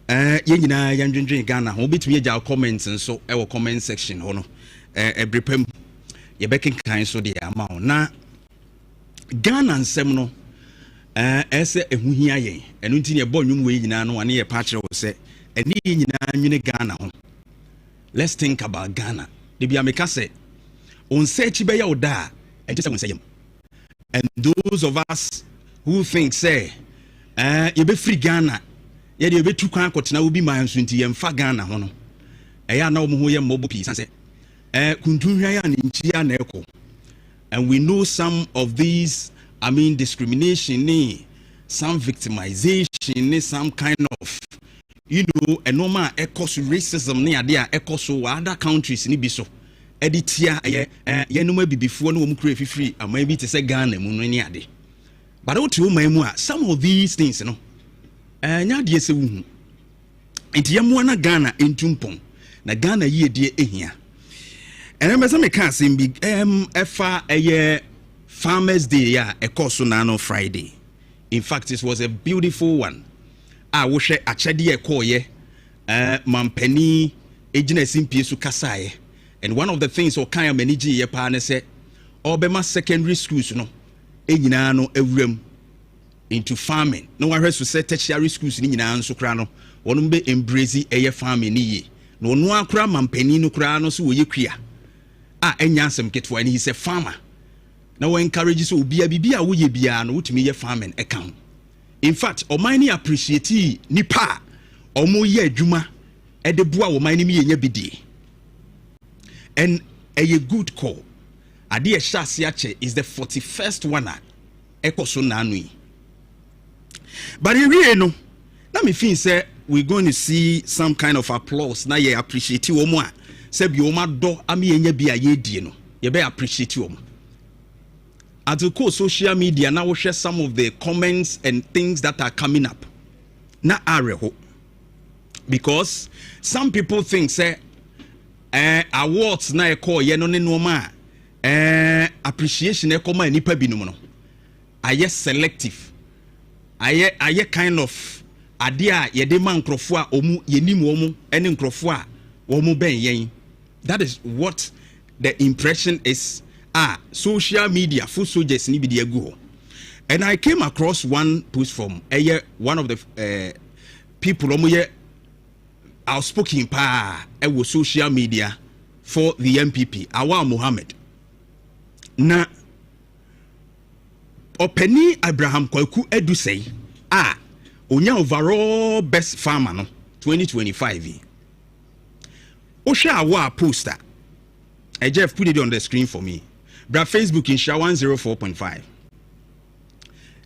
ye nyina yandwendwen Ghana. Ho betumi agya comments nso e wo comment section ho no. Ebrepam ye bekin kan so de ama ho na Ghana nsem no ese ehun hia ye. Enu nti ne bo nwum we nyina no ane ye pa kire wo se eni nyina nwene Ghana ho. Let's think about Ghana. De bia meka se on search be ya oda and just say and those of us who think say you be free Ghana ye de be tu kwan kotena obi man so nti ye mfa Ghana ho no ya na omo ho ye mmobo pi san say kuntunhwan ya ne nchia na eko. And we know some of these, I mean, discrimination, some victimization, some kind of, you know, a normal echoes racism near there echoes other countries ni biso. Editia ye no maybe before no mu create free and maybe to say Ghana mu no ni ade. But what you my some of these things no nya de se wu. Enti yemu na Ghana entumpon. Na Ghana ye de ehia. And I me can say big efa a Farmers Day ya ekoso na no Friday. In fact, it was a beautiful one. I wish achedi ekoye mampeni ejina simpie su kasaye. And one of the things o kan manage ye pa na say obema secondary schools no enyina no ewrem into farming. No one has to say tertiary schools ni nyina nso kra no wonum be embrace eye farming ni ye. No no akra mampeni no kra no so ye kwia. Enyansem ketwa and he's a farmer. Now encourages obia bibia wo ye bia no wutumi ye farming account. In fact, omani appreciate nipa omo ye adwuma e de boa wo mani mi ye bidie. And a good call. Ade e hyase ache is the 41st one ekoso nanui. But in real no, na me feel say we're going to see some kind of applause na ye appreciate wo mo a se bi o ma do ami enya bia ye die no ye be appreciate wo. At the social media now we share some of the comments and things that are coming up. Na areho. Because some people think say awards na e call ye no ne no ma appreciation e come nipa binom no. Aye selective. Aye kind of ade a ye de man nkrofo a omu yenim omu ene nkrofo a omu ben yen. That is what the impression is. Social media full soldiers ni bi go. And I came across one post from one of the people omoye outspoken pa was social media for the MPP Awa Mohammed. Na Openi Abraham Kwaku edu say onya overall best farmer no 2025. Osha Awa poster. Jeff put it on the screen for me. Bra Facebook in Sha 104.5.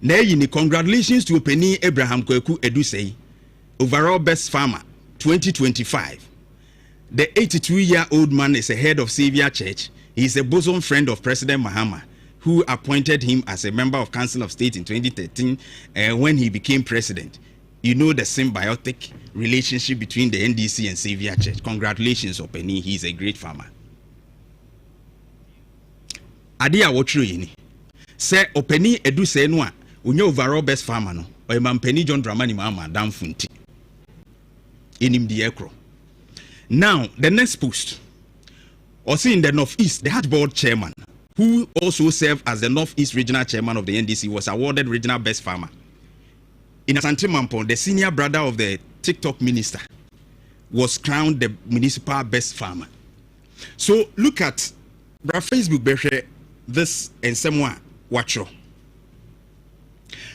Now, congratulations to Openi Abraham Kwaku Edusei, overall best farmer 2025. The 82-year-old man is a head of Savior Church. He is a bosom friend of President Mahama, who appointed him as a member of Council of State in 2013 when he became president. You know the symbiotic relationship between the NDC and Savior Church. Congratulations, Openi. He is a great farmer. Adia wotru yini. say openi edu say no a onye overall best farmer no o man penny John Dramani Mahama down funti enim the ekro. Now the next post, also in the Northeast, the Heart Board chairman, who also served as the Northeast Regional Chairman of the NDC, was awarded Regional Best Farmer. In Asante Mampong, the senior brother of the TikTok minister was crowned the Municipal Best Farmer. So look at our Facebook page, this and someone watch.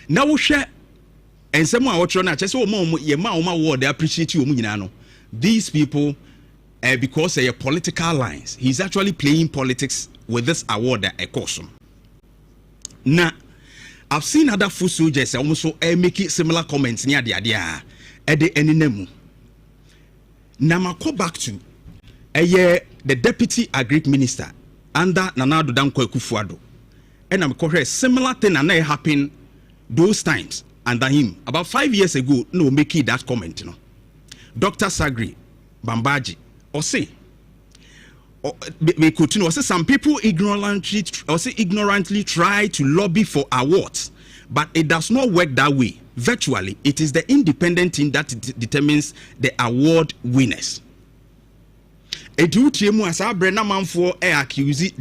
Now we share and someone watch on. Just so they appreciate you. These people, because they are political lines, he's actually playing politics with this award that I caution. Now, I've seen other food soldiers also making similar comments near the idea at the end. Now, I go back to the deputy agric minister under Nana Addo Dankwa Akufo-Addo, and I'm correct. Similar thing and it happened those times under him about 5 years ago. No, making that comment, you know. Dr. Sagri Bambaji or say we continue. Say some people ignorantly try to lobby for awards, but it does not work that way. Virtually, it is the independent team that determines the award winners. The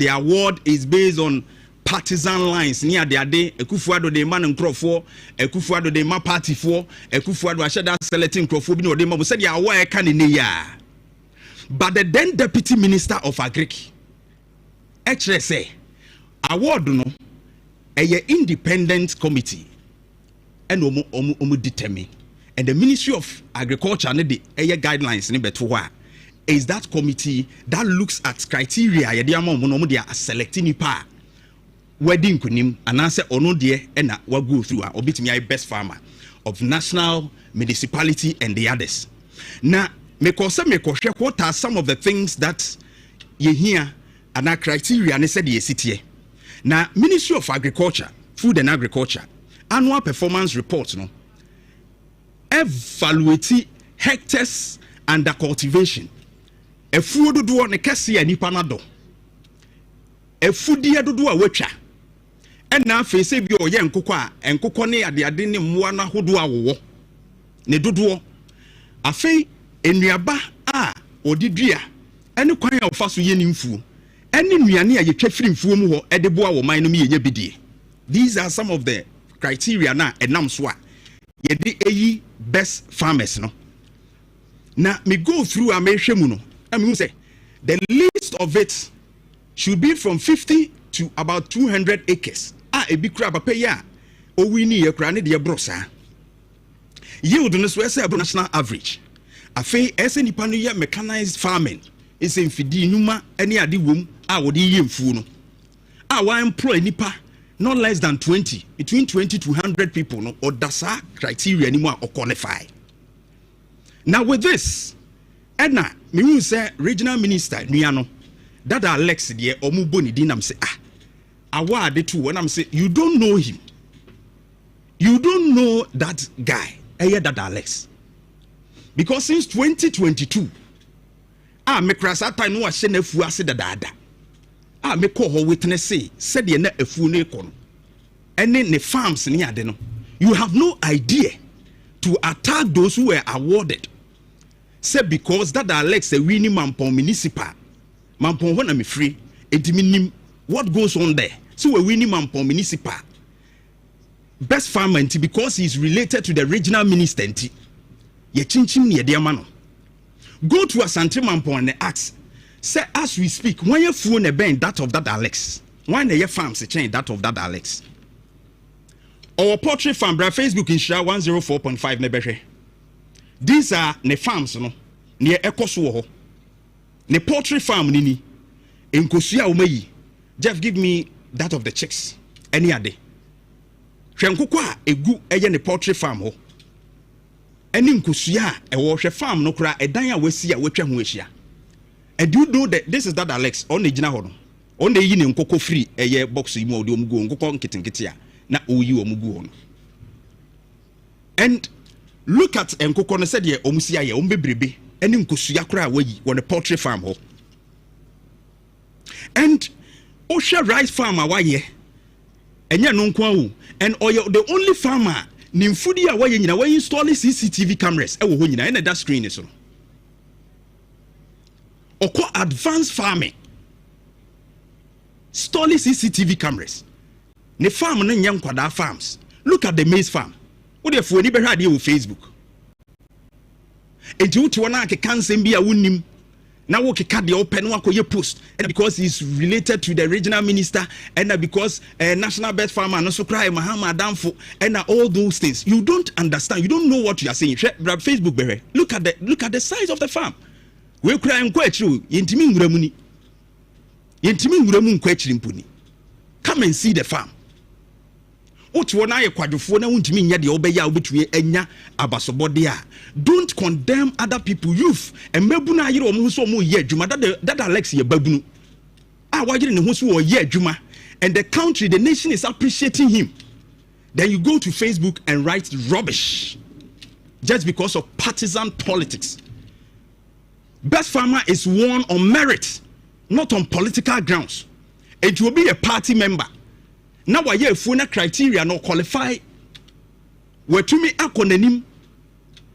award is based on partisan lines near the day. Akufo-Addo de man and Crawford, Akufo-Addo de ma party for, Akufo-Addo ashada selecting Crawford no de ma said ya wa can in ya. But the then deputy minister of agric actually say award no a independent committee and omu determine, and the Ministry of Agriculture ne the guidelines ne beto is that committee that looks at criteria ya they are selecting pa wedding kunim and answer ono de na wa go through obitimi best farmer of national municipality and the others. Now me what are some of the things that you hear and our criteria and said the city. Now Ministry of Agriculture, Food and Agriculture annual performance report no evaluate hectares under cultivation. A food do ne kese anipa na do. A foodie do a wetwa. And now face bi o ye nkokɔ a nkokɔ ne ade ne mmoa na hodo awowo ne dodoɔ afei enuaba a odidua ene kwan a ofa so ye ne mfuo ene nuane a yetwa firi mfuo mu hɔ ede boa wo man no ye bidie. These are some of the criteria na enam so a ye de eyi best farmers no. Now me go through a mehwɛ mu no I mean say the list of it should be from 50 to about 200 acres. A big crab a pay ya. O we need a cranny dear brosa. Yield on the national average. A fay SNI Panuya mechanized farming is in Fidi Numa any adi womb. I would eat funo. I employ nipa not less than 20, between 20 to 100 people no, or dasa criteria anymore or qualify. Now with this, Edna, me will say regional minister Niano. That Alex the omuboni dinam say award the two when I'm say you don't know him. You don't know that guy. That Alex. Because since 2022, me krasa time no ahye na fu ase dada. Me call her witness say said ye na afu na ekon. Ene ne farms ni ade no. You have no idea to attack those who were awarded. Say because that Alex a winning Mampong municipal. Mampong when I'm free, it what goes on there. So we're winning Mampong municipal. Best farmer because he's related to the regional minister. Ye chinchim ye diamano. Go to Asante Mampong and ask. Say as we speak, when you phone a band that of that Alex, why your farms a change that of that Alex? Our poultry farm, Facebook in Share 104.5 Nebeshe. These are the farms no near Ekosuo. The poultry farm nini in Kosia Umeyi. Jeff, give me that of the chicks. Any other. Shankukwa egu eye ne poultry farm ho. Any Kosia a wash farm no kra edanya wesi a wetwa ho ehia. And you know that this is that Alex on the jina ho no. On the yin nkoko free eye box yi mu odi omugu nkoko nkitinkitia na oyi omugu ho no. And look at nkoko no said ye omusia ye ombebrebe eni nkosuya kra wayi on the poultry farm ho. And Osha rice farm awaye enya no nko and oyo the only farmer nimfudi a waye nyina we install CCTV cameras e wo ho nyina and that screen is so oko advanced farming installing CCTV cameras ne farm no nya nkwada farms. Look at the maize farm. What if we never had you on Facebook? And you to one can be a winning. Now we can the open one post, and because it's related to the regional minister, and because national best farmer and also cry Mahama Danfo, and all those things. You don't understand. You don't know what you are saying. Facebook, Berry. Look at the size of the farm. We cry and quite true. Yintimi ngramuni. Yintimi ngramun kwechiri mpuni. Come and see the farm. Don't condemn other people, youth, and Mebuna Yiro Muso Mu Ye Juma that Alexia Babunu. Why didn't Musu Ye Juma? And the country, the nation is appreciating him. Then you go to Facebook and write rubbish just because of partisan politics. Best farmer is won on merit, not on political grounds. It will be a party member. Now why ye phone criteria no qualify we to me akonanim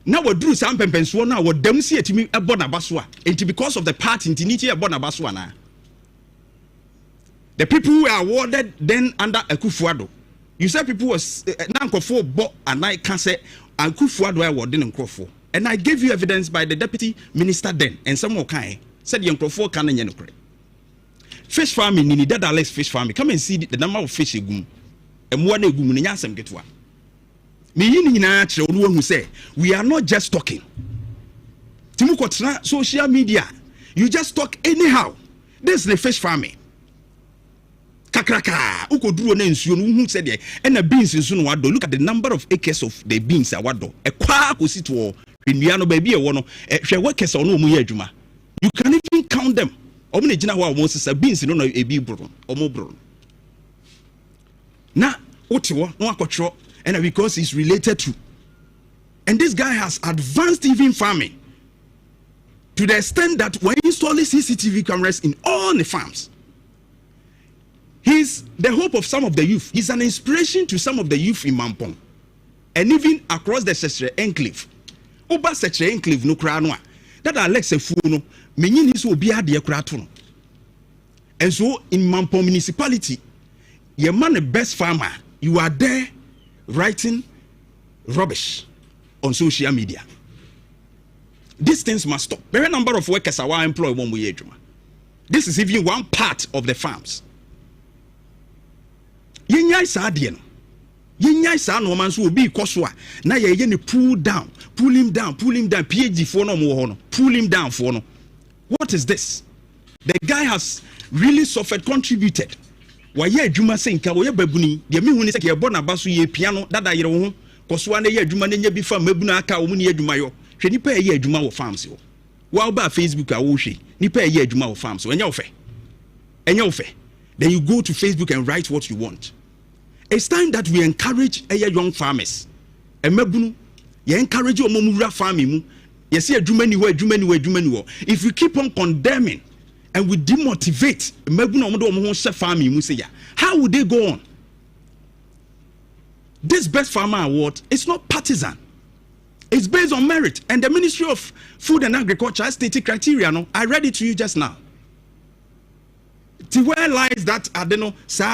now we do some pempenso na we dem see etimi ebona baswa enti because of the party intinity ebona baswa na the people who are awarded then under Akufo-Addo you said people was nankofo bo and I can say Akufo-Addo awarded nkofo and I gave you evidence by the deputy minister then and some more kind said the nkofo kan nya nokre. Fish farming in the Alex fish farming. Come and see the number of fish egum. And more than egum in Yansam get one. Me in natural who say we are not just talking. Timukotra social media. You just talk anyhow. This is the fish farming. Kakraka. Uko drew an ensuing who said there. And the beans in Sunwado. Look at the number of acres of the beans at Wado. A quack who sit war in Miano baby or one. She workers or no Muyajuma. You can even count them. Omni jina wa Moses beans no e bi bro omo bro na otiwo no akotro and because it's related to and this guy has advanced even farming to the extent that when installing CCTV cameras in all the farms he's the hope of some of the youth. He's an inspiration to some of the youth in Mampong and even across the Sechre enclave oba Sechre enclave no kra no that Alex Efuno menyin is will be at the Kraton. And so in Mampong municipality, your man the best farmer, you are there writing rubbish on social media. These things must stop. Very number of workers are employed one way. This is even one part of the farms. Yenyai Sadian. Yenyai San Romans will be Koswa. Now you pull him down, PhD for no more, pull him down for no. What is this? The guy has really suffered, contributed. Why ye Juma saying Kawoya Babuni, the Mihuni say Bona Basu ye piano, that I know, Koswane ye Juma ye before Mebuna Kaumuni Jumayo, she ni pay ye Juma farms. While by Facebook a wushi, ni pay ye Juma farms, and your fe. Then you go to Facebook and write what you want. It's time that we encourage young farmers. And Mebunu, you encourage your Momura farming. You see a Jumani way. If we keep on condemning and we demotivate, how would they go on? This Best Farmer Award is not partisan. It's based on merit. And the Ministry of Food and Agriculture has stated criteria. No? I read it to you just now. To where lies that, I don't know,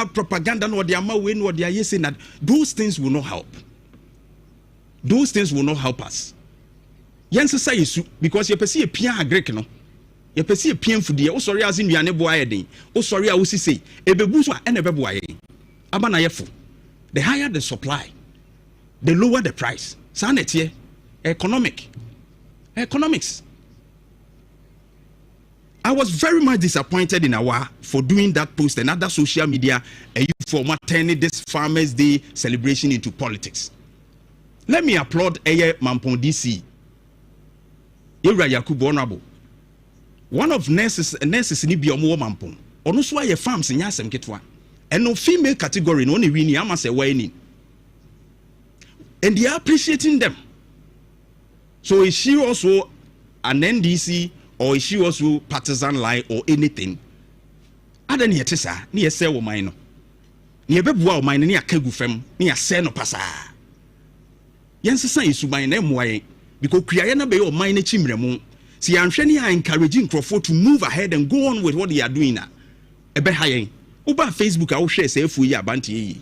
propaganda, or the amawin, or the saying that those things will not help. Those things will not help us. Yes, say because you perceive a pian agrek no. You perceive a pian for the sorry as in your neighbor. Sorry, I will say a bebuswa and a bebuay. Abanayefu. The higher the supply, the lower the price. Sanity, economics. I was very much disappointed in Awa for doing that post and other social media for turning this Farmers' Day celebration into politics. Let me applaud Eye Mampong DC. Yewra Yakubu Honorable. One of nurses ni bi omo Mampong. Ono so aye farms nya asem ketwa. And no female category no win ama se wani. And they are appreciating them. So is she also an NDC or is she also partisan line or anything? Adan yetesa ni yese wo man no. Ni ebebua o man ni akagu fam ni ase no pasa. Yensesa isuban na emuaye because kriaye na be o man na chimremu. See, I'm encouraging Crawford to move ahead and go on with what they are doing now. Ebe hayen. Uba Facebook, I will share say for ya banti.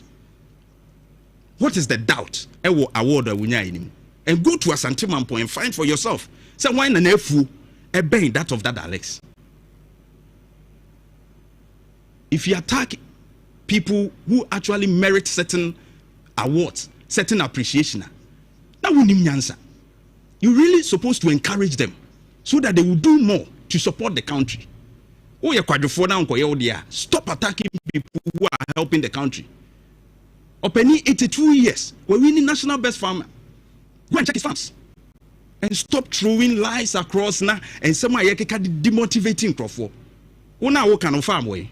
What is the doubt? Ewo award winya inim. And go to a Santiman and find for yourself. Say why na nefu ebe that of that Alex. If you attack people who actually merit certain awards, certain appreciation, now we need answer. You're really supposed to encourage them, so that they will do more to support the country. Oh, you're stop attacking people who are helping the country. Openi 82 years, we're winning national best farmer. Go and check his farms. And stop throwing lies across now and some are demotivating Crawford. Una work on farm way.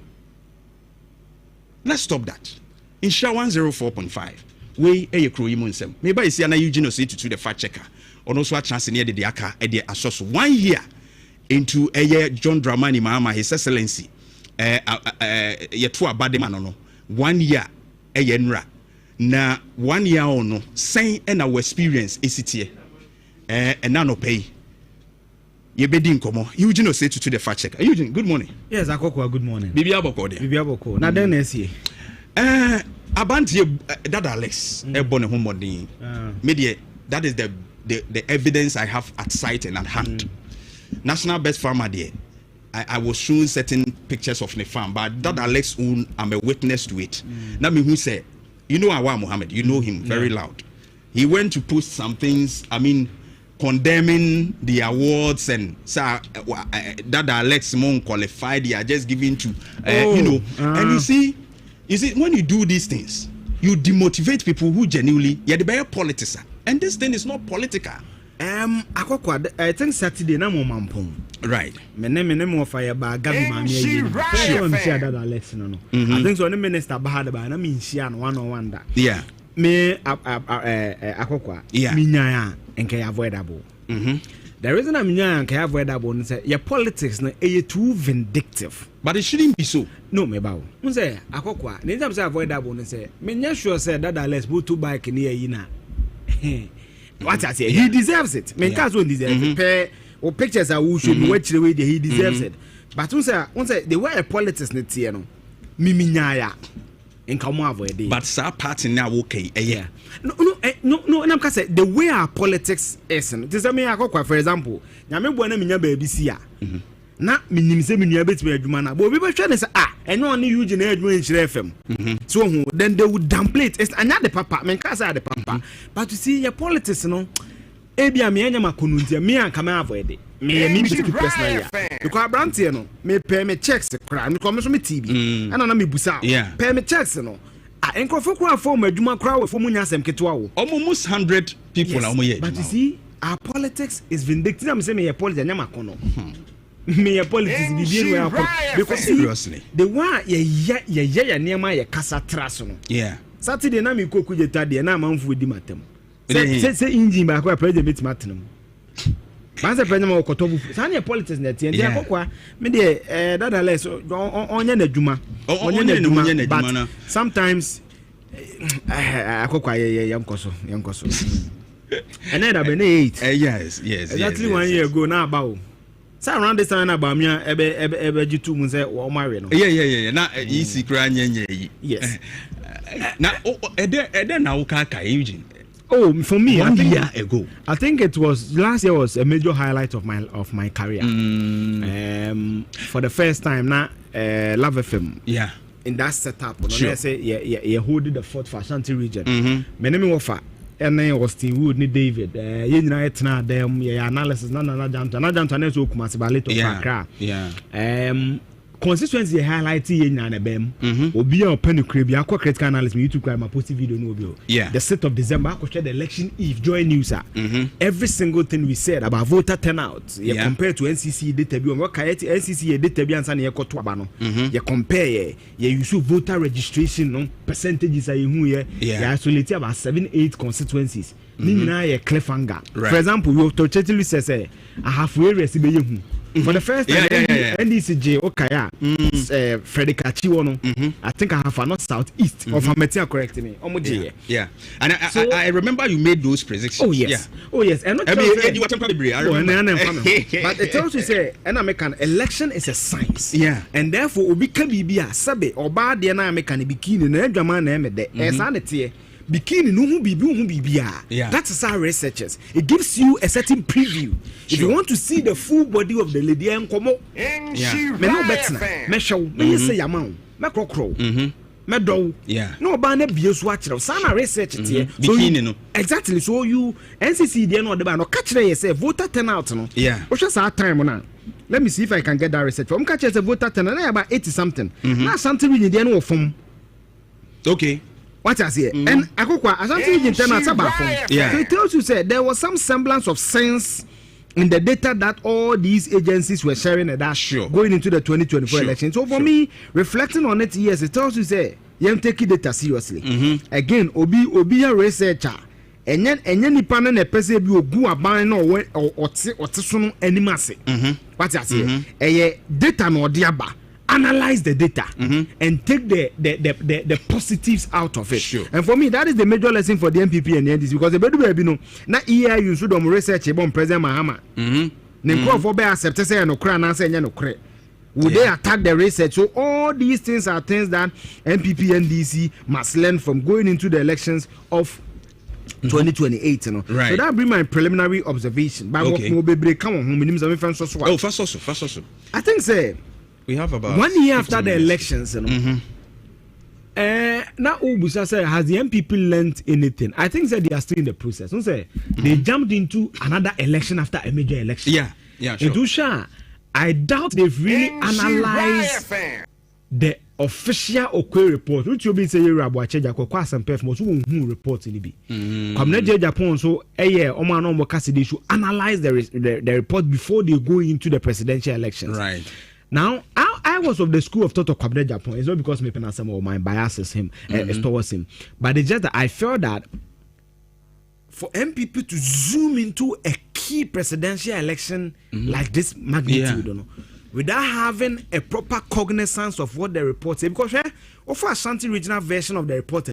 Let's stop that. In Sha 104.5, we KuroYiMuNsem. Maybe I see an Eugene say to the fact checker. On also a chance near the Aka at the Asos 1 year into a year John Dramani Mahama, His Excellency, Jantuah Barima no 1 year a yenra. Na 1 year on no, saying and our experience is it here. And now no pay. You be din komo. Eugene say to the fact checker. Eugene, good morning. Yes, Akoko, good morning. Bibi Aboko de. Bibi Aboko. Na den esi. Abanti that Alex e born home modern. Media that is the evidence I have at sight and at hand. National best farmer there. I was showing certain pictures of the farm, but that Alex own, I'm a witness to it. Now me who say, you know Awa Muhammad, you know him very loud. He went to post some things, I mean, condemning the awards and that Alex Mon qualified, they are just giving to you know. And you see when you do these things, you demotivate people who genuinely the better politics. And this thing is not political. Akokwa, I think Saturday na mo mampong. Right. Me mo fire ba gabi ma me yi. Sure me share that Alex no. I think so the minister ba had ba na me share no 101 da. Yeah. Me Akokwa. Yeah. Me nya enke avoidable. The reason I'm nya enke avoidable is say your politics na too vindictive. But it shouldn't be so. No, me ba. Un say Akokwa, the time say avoidable say me nya sure say that Alex boot to bike near yi na. What I say, he deserves it. Men can't deserve it. Pay or pictures are who should watch the way he deserves it. But once the way politics net here no, Mimi Nyaya in come avoid it. But sir party now okay. Yeah. No. And I'm say the way our politics is. This is me. For example, nyame buana minya baby siya. Na minim se minua betime adwuma na bo be hwe ne se eno oni Eugene adwuma nchire FM so then they would downplay it. It's another papa men ka say the papa but you see your politics no ebia me anya makonu ntia me anka me avoid it me keep personal ya because brantie no me pay me checks kra me come so me TV ana na me busa pay me checks no enkofo kwa form adwuma kra we form nya asem ketwa wo almost 100 people na omoye but you see our politics is vindictive. I'm saying your politics anya makono me politics be because seriously the one ya neema ya kasa traso no Saturday na me koku jeta na manfu di matem say engine ba ko president matem banza president ma kotobu sa na politics na tie dia kokwa me de dada less onye na dwuma but sometimes akokwa yankoso and then abene 8 yes exactly 1 year ago na about so around this time about me ebe jitu mu say wo marry no yeah na easy kra nyenye yi yes na ede na wo ka Eugene for me 1 year ago I think it was last year was a major highlight of my career for the first time na Love FM in that setup no say you hold the fort for Ashanti region me name offer and then was Steve Wood ni David you know it's not them analysis na Jantuah na so kuma se ba later Accra constituency highlight ye na na bem obi a open crib ya kwa critical analysis YouTube kwa ma post video no obi the 6th of December I share the election eve join news every single thing we said about voter turnout compared to NCC data bi on ka NCC data bi ansa na ye koto aba no ye compare ye use voter registration no percentages aye hu ye isolate about 7-8 constituencies ni nyina ye cliffhanger for example you to chetili say I have we receive ye hu For the first time, NDCJ, Okaya, Frederick Achiwono, I think I have not southeast of Ametia, correct me. Yeah. And I remember you made those predictions. Oh, yes. Oh, yes. And not I remember. But it tells you, say, and I make an election is a science. Yeah. And therefore, Ubika Bibia, Sabe, or Bad, and I make an bikini, and Edgerman, and sanity. Bikini no hu bibia. That's our researchers. It gives you a certain preview. If you want to see the full body of the lady and come up, me no better. Me show me say yamau. Me crocro. Me do. No ban be so watch. Sana research it here. Bikini no. Exactly. So you NCC there no the ban no catch there say voter turnout no. What's just our time now? Let me see if I can get that research. From catch say voter turnout about 80 something. Now something we there no from. Okay. What I say, and Akokwa, as I'm saying, so it tells you say there was some semblance of sense in the data that all these agencies were sharing at that going into the 2024 election. So for me, reflecting on it, yes, it tells you say you take data seriously. Again, obi a researcher, and then nipa na pese bi ogu aban na or so no animase. What I say, data no diaba. Analyze the data and take the positives out of it. And for me, that is the major lesson for the MPP and the NDC, because the baby no na EIU should research about President Mahama. For be accept say no kra na say no kra. Would they attack the research? So all these things are things that MPP and NDC must learn from going into the elections of 2028, you know. Right. So that bring my preliminary observation. But okay. Fast. I think say we have about 1 year after the elections, you know. Now Ubusa said, has the MPP learned anything? I think that they are still in the process. Don't say they jumped into another election after a major election. Yeah, sure. Edusha, I doubt they've really analyzed the official Okwe report, which will be say you Rabu Acheja kwa some performance who report in the Come Japan, so Oman Mokasi, should analyze the report before they go into the presidential elections. Right. Now, I was of the school of thought of Cabinet Japan. It's not because maybe some of my biases towards him, but it's just that I felt that for MPP to zoom into a key presidential election like this magnitude, you know, without having a proper cognizance of what the report says, because of a Ashanti regional version of the report